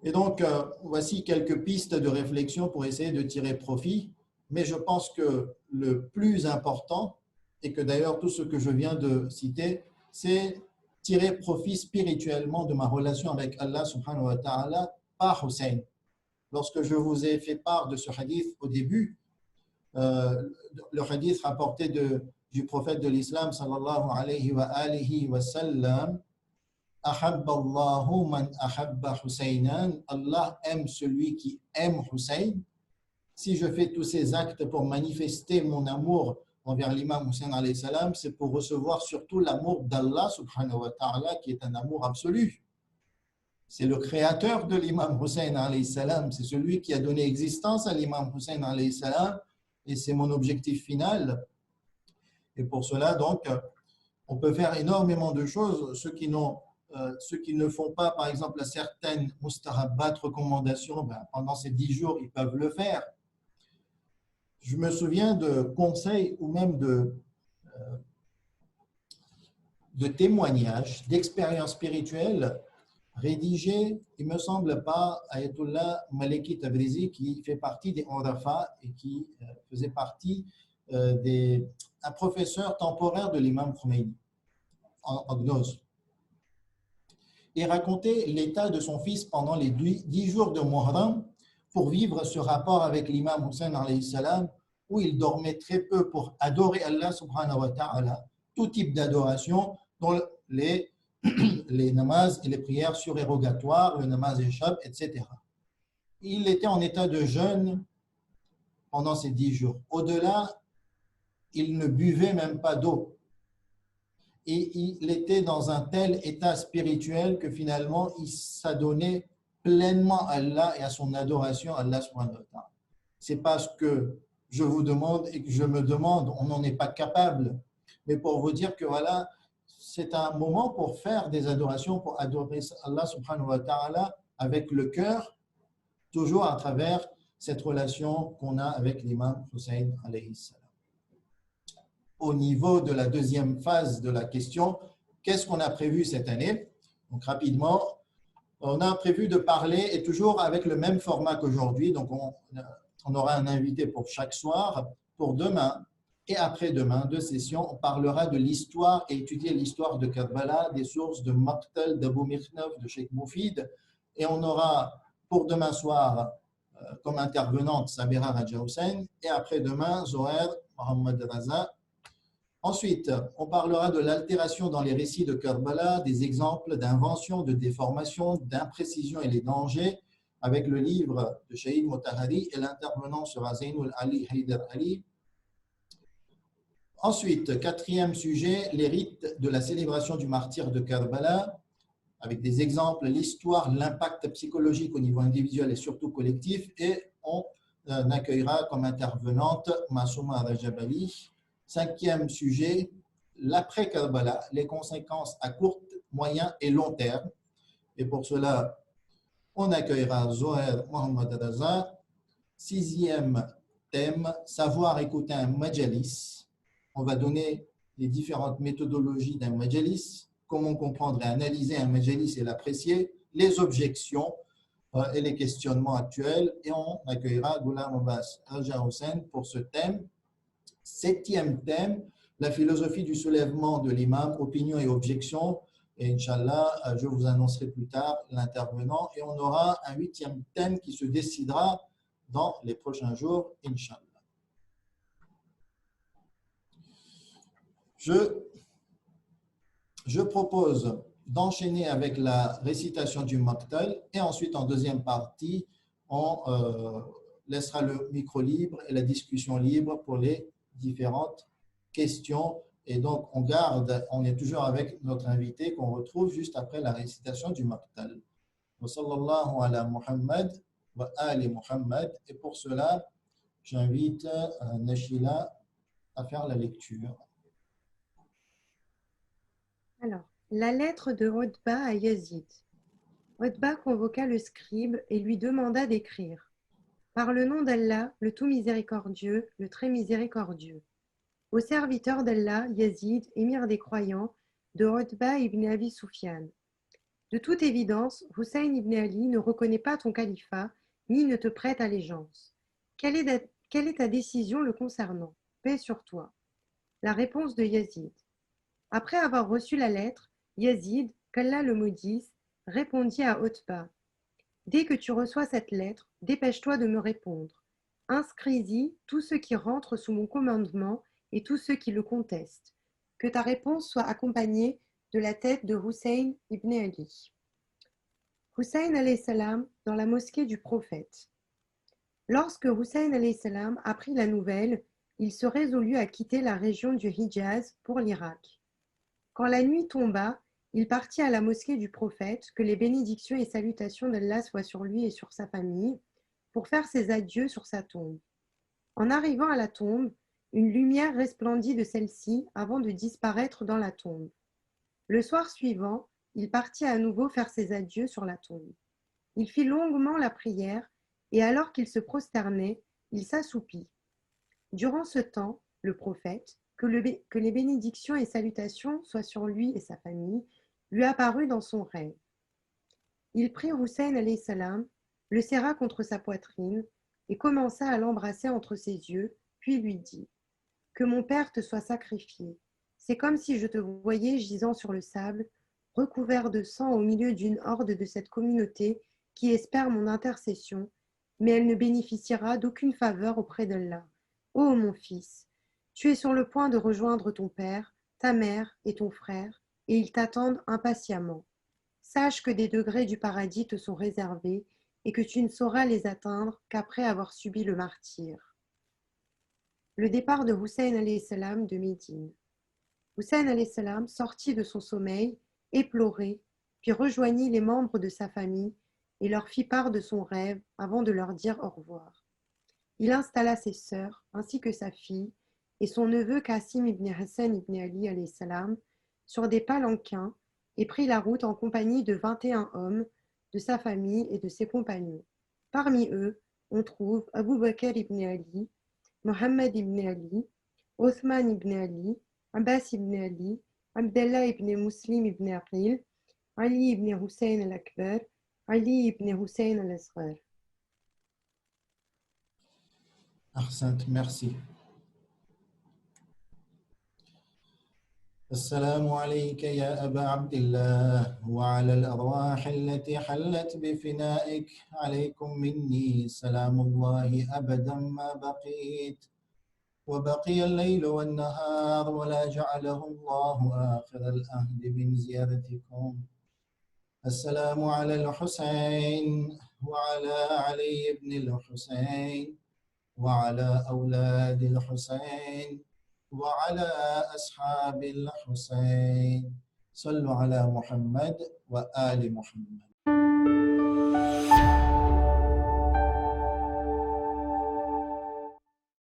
Et donc, voici quelques pistes de réflexion pour essayer de tirer profit, mais je pense que le plus important, et que d'ailleurs tout ce que je viens de citer, c'est tirer profit spirituellement de ma relation avec Allah subhanahu wa ta'ala par Hussein. Lorsque je vous ai fait part de ce hadith au début, le hadith rapporté de du prophète de l'islam sallallahu alayhi wa alihi wa sallam, ahabba Allahu man ahabba Husaynan, Allah aime celui qui aime Hussein. Si je fais tous ces actes pour manifester mon amour envers l'imam Hussein alayhi salam, c'est pour recevoir surtout l'amour d'Allah subhanahu wa ta'ala, qui est un amour absolu. C'est le créateur de l'imam Hussein alayhi salam, c'est celui qui a donné existence à l'imam Hussein alayhi salam, et c'est mon objectif final. Et pour cela, donc, on peut faire énormément de choses. Ceux qui ne font pas, par exemple, certaines mustahabbat, recommandations, pendant ces 10 jours, ils peuvent le faire. Je me souviens de conseils ou même de témoignages, d'expériences spirituelles rédigées, il me semble, par Ayatollah Maliki Tabrizi, qui fait partie des Urafa et qui faisait partie un professeur temporaire de l'imam Khomeini en gnose. Et racontait l'état de son fils pendant les 10 jours de Muharram pour vivre ce rapport avec l'imam Hussein alayhi salam, où il dormait très peu pour adorer Allah subhanahu wa ta'ala, tout type d'adoration, dont les namazs et les prières surérogatoires, le namaz échappe, etc. Il était en état de jeûne pendant ces 10 jours. Au-delà, il ne buvait même pas d'eau. Et il était dans un tel état spirituel que finalement, il s'adonnait pleinement à Allah et à son adoration à Allah subhanahu wa ta'ala. C'est pas ce que je vous demande et que je me demande, on n'en est pas capable. Mais pour vous dire que voilà, c'est un moment pour faire des adorations, pour adorer Allah subhanahu wa ta'ala avec le cœur, toujours à travers cette relation qu'on a avec l'imam Hussein alayhi salam. Au niveau de la deuxième phase de la question, qu'est-ce qu'on a prévu cette année? Donc rapidement, on a prévu de parler, et toujours avec le même format qu'aujourd'hui, donc on aura un invité pour chaque soir. Pour demain et après-demain, 2 sessions, on parlera de l'histoire et étudier l'histoire de Karbala, des sources de Maqtal, d'Abu Mikhnaf, de Sheikh Moufid, et on aura pour demain soir comme intervenante Samira Raja Hussein, et après-demain, Zoher Mohamed Raza. Ensuite, on parlera de l'altération dans les récits de Karbala, des exemples d'invention, de déformation, d'imprécision et les dangers, avec le livre de Shahid Motahari, et l'intervenant sera Zainul Ali Haider Ali. Ensuite, 4e sujet, les rites de la célébration du martyr de Karbala, avec des exemples, l'histoire, l'impact psychologique au niveau individuel et surtout collectif, et on accueillera comme intervenante Massouma Rajabali. 5e sujet, l'après-Karbala, les conséquences à court, moyen et long terme. Et pour cela, on accueillera Zoher Mohamed Raza. 6e thème, savoir écouter un majalis. On va donner les différentes méthodologies d'un majalis, comment comprendre et analyser un majalis et l'apprécier, les objections et les questionnements actuels. Et on accueillera Ghulam Abbas Raja Hussein pour ce thème. 7e thème, la philosophie du soulèvement de l'imam, opinions et objections. Et Inch'Allah, je vous annoncerai plus tard l'intervenant. Et on aura un 8e thème qui se décidera dans les prochains jours, Inch'Allah. Je propose d'enchaîner avec la récitation du Maqtal, et ensuite, en deuxième partie, on laissera le micro libre et la discussion libre pour les différentes questions. Et donc, on est toujours avec notre invité qu'on retrouve juste après la récitation du Maqtal. Wa sallallahu ala Muhammad wa ali Muhammad. Et pour cela, j'invite Nashila à faire la lecture. Alors, la lettre de Utba à Yazid. Utba convoqua le scribe et lui demanda d'écrire. Par le nom d'Allah, le tout miséricordieux, le très miséricordieux. Au serviteur d'Allah, Yazid, émir des croyants, de Utba ibn Abi Sufyan. De toute évidence, Hussein ibn Ali ne reconnaît pas ton califat, ni ne te prête allégeance. Quelle est ta décision le concernant? Paix sur toi. La réponse de Yazid. Après avoir reçu la lettre, Yazid, qu'Allah le maudisse, répondit à Utba. Dès que tu reçois cette lettre, dépêche-toi de me répondre. Inscris-y tout ce qui rentre sous mon commandement et tous ceux qui le contestent. Que ta réponse soit accompagnée de la tête de Hussein ibn Ali. Hussein alayhi salam dans la mosquée du prophète. Lorsque Hussein alayhi salam apprit la nouvelle, il se résolut à quitter la région du Hijaz pour l'Irak. Quand la nuit tomba, il partit à la mosquée du prophète, que les bénédictions et salutations d'Allah soient sur lui et sur sa famille, pour faire ses adieux sur sa tombe. En arrivant à la tombe, une lumière resplendit de celle-ci avant de disparaître dans la tombe. Le soir suivant, il partit à nouveau faire ses adieux sur la tombe. Il fit longuement la prière, et alors qu'il se prosternait, il s'assoupit. Durant ce temps, le prophète, que les bénédictions et salutations soient sur lui et sa famille, lui apparut dans son rêve. Il prit Hussein alayhi salam, le serra contre sa poitrine et commença à l'embrasser entre ses yeux, puis lui dit « Que mon père te soit sacrifié. C'est comme si je te voyais gisant sur le sable, recouvert de sang au milieu d'une horde de cette communauté qui espère mon intercession, mais elle ne bénéficiera d'aucune faveur auprès d'Allah. Ô mon fils, tu es sur le point de rejoindre ton père, ta mère et ton frère, et ils t'attendent impatiemment. Sache que des degrés du paradis te sont réservés et que tu ne sauras les atteindre qu'après avoir subi le martyre. » Le départ de Hussein alayhi salam de Médine. Hussein alayhi salam sortit de son sommeil, éploré, puis rejoignit les membres de sa famille et leur fit part de son rêve avant de leur dire au revoir. Il installa ses sœurs, ainsi que sa fille, et son neveu Qasim ibn Hassan ibn Ali alayhi salam, sur des palanquins et prit la route en compagnie de 21 hommes de sa famille et de ses compagnons. Parmi eux, on trouve Abu Bakr ibn Ali, Mohammed ibn Ali, Othman ibn Ali, Abbas ibn Ali, Abdallah ibn Muslim ibn Aqil, Ali ibn Hussein al-Akbar, Ali ibn Hussein al-Asghar. Ahsant, merci. السلام عليك يا أبا عبد الله وعلى الأرواح التي حلت بفنائك عليكم مني سلام الله أبدا ما بقيت وبقي الليل والنهار ولا جعله الله آخر الأهد من زيارتكم. السلام على الحسين وعلى علي بن الحسين وعلى أولاد الحسين وعلى أصحاب الحسين. صلوا على محمد وآل محمد.